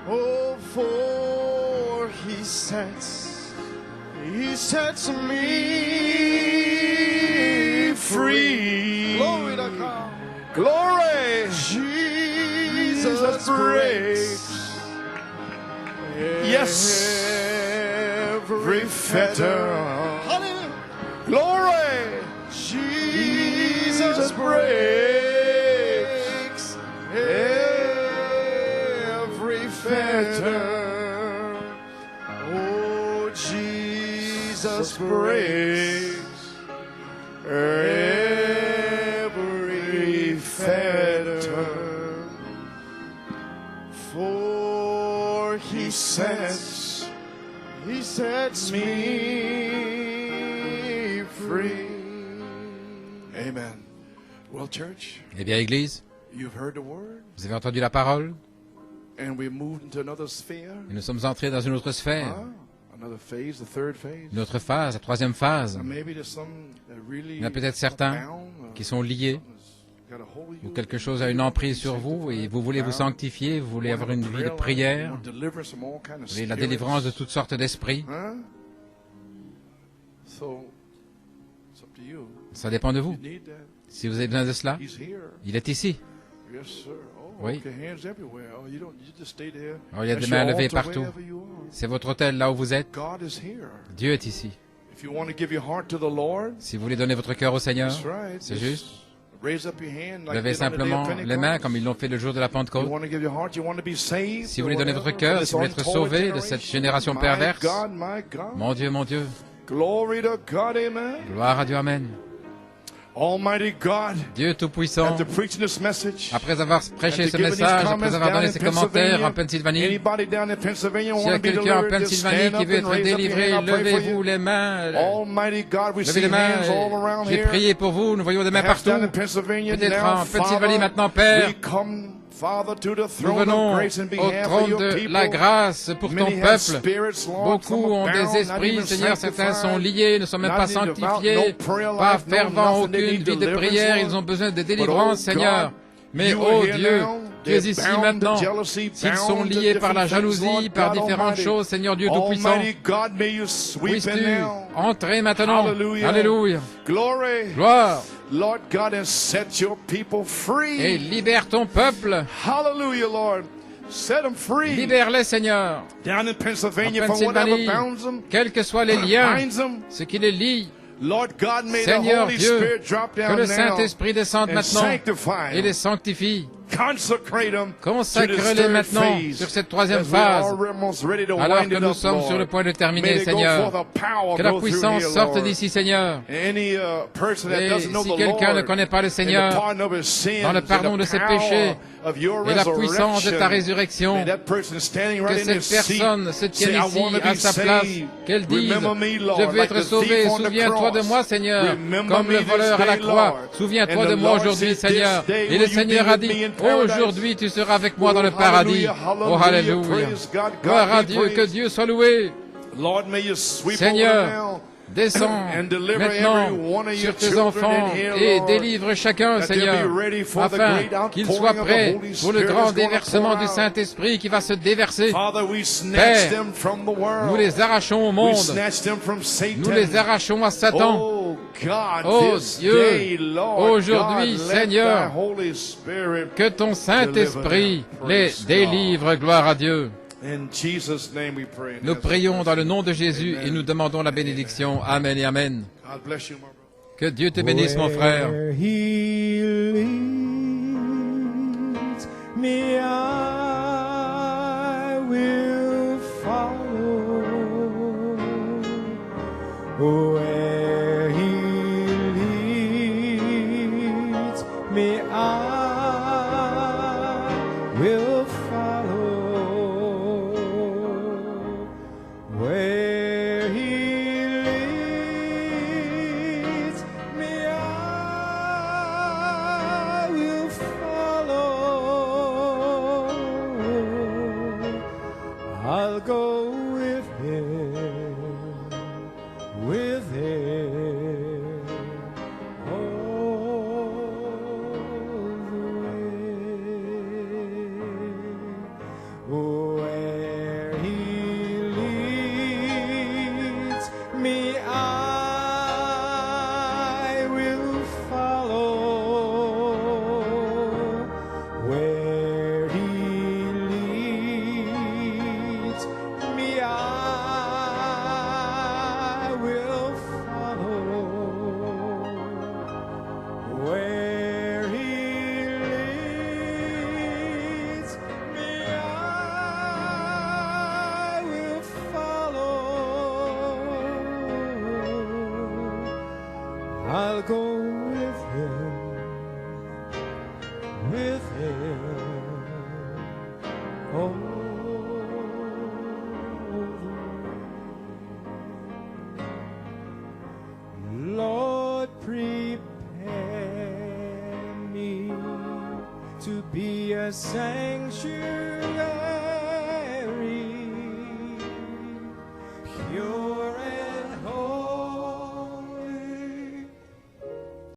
Oh, for he sets me free. Glory to God. Glory. Jesus breaks Yes. every fetter. Hallelujah. Glory. Jesus breaks every fetter. Oh, Jesus breaks every fetter. For he sets me free. Amen. Well, church, Eh bien, Église, you've heard the word, vous avez entendu la parole and we moved into another sphere. et nous sommes entrés dans une autre sphère, Another phase, the third phase. une autre phase, la troisième phase. Now, maybe there's some that really Il y en a peut-être certains bound, qui sont liés got a hold of ou you, quelque chose a une emprise sur vous et vous voulez vous sanctifier, vous voulez avoir une vie de prière, vous voulez la délivrance de toutes sortes d'esprits. Huh? So, it's up to you. Ça dépend de You vous. need that. Si vous avez besoin de cela, He's here. il est ici. Yes, sir. Oh, Oui. okay. Hands everywhere. Oh, you just stay there. Oh, il y a That's des mains your levées altar partout. wherever you are. C'est votre hôtel là où vous êtes. God is here. Dieu est ici. If you want to give your heart to the Lord, Si vous voulez donner votre cœur au Seigneur, that's right. c'est Just juste. Levez simplement les mains comme ils l'ont fait le jour de la Pentecôte. Si vous voulez donner votre cœur, si vous voulez être sauvé de cette génération perverse, mon Dieu, gloire à Dieu, Amen. Dieu Tout-Puissant, après avoir prêché ce message, après avoir donné ses commentaires en Pennsylvanie, s'il y a quelqu'un en Pennsylvanie qui veut être délivré, levez-vous les mains. Levez les mains. J'ai prié pour vous, nous voyons des mains partout. Peut-être en Pennsylvanie maintenant, Père. Nous venons au trône de la grâce pour ton peuple. Beaucoup ont des esprits, Seigneur, certains sont liés, ne sont même pas sanctifiés, pas fervents, aucune vie de prière, ils ont besoin de délivrance, Seigneur. Mais, oh Dieu, tu es ici maintenant. S'ils sont liés par la jalousie, par différentes choses, Seigneur Dieu Tout-Puissant, puisses-tu entrer maintenant. Alléluia. Gloire. Lord God, and set your people free. Et libère ton peuple. Hallelujah, Lord. Set them free. Libère-les, Seigneur. Down in Pennsylvania, en Pennsylvanie, quels que soient les liens, ce qui les lie, Seigneur Dieu, que le Saint-Esprit descende maintenant et les sanctifie. Consacre-les maintenant sur cette troisième phase, alors que nous sommes sur le point de terminer, Seigneur. Que la puissance sorte d'ici, Seigneur. Et si quelqu'un ne connaît pas le Seigneur, dans le pardon de ses péchés et la puissance de ta résurrection, que cette personne se tienne ici à sa place, qu'elle dise, je veux être sauvé, souviens-toi de moi, Seigneur, comme le voleur à la croix. Souviens-toi de moi aujourd'hui, Seigneur. Et le Seigneur a dit, aujourd'hui tu seras avec moi dans le paradis. Oh, alléluia. Gloire à Dieu, que Dieu soit loué. Seigneur, descends maintenant sur tes enfants et délivre chacun, Seigneur, afin qu'ils soient prêts pour le grand déversement du Saint-Esprit qui va se déverser. Père, nous les arrachons au monde, nous les arrachons à Satan. Oh Dieu, aujourd'hui, Seigneur, que ton Saint-Esprit les délivre, gloire à Dieu. Nous prions dans le nom de Jésus et nous demandons la bénédiction. Amen et Amen. Que Dieu te bénisse, mon frère. I'll go with him, all the way. Where he leads me, I will follow. Where he leads me, I will follow. Where he leads me, I will follow. I'll go with him, all the way. Lord, prepare me to be a sanctuary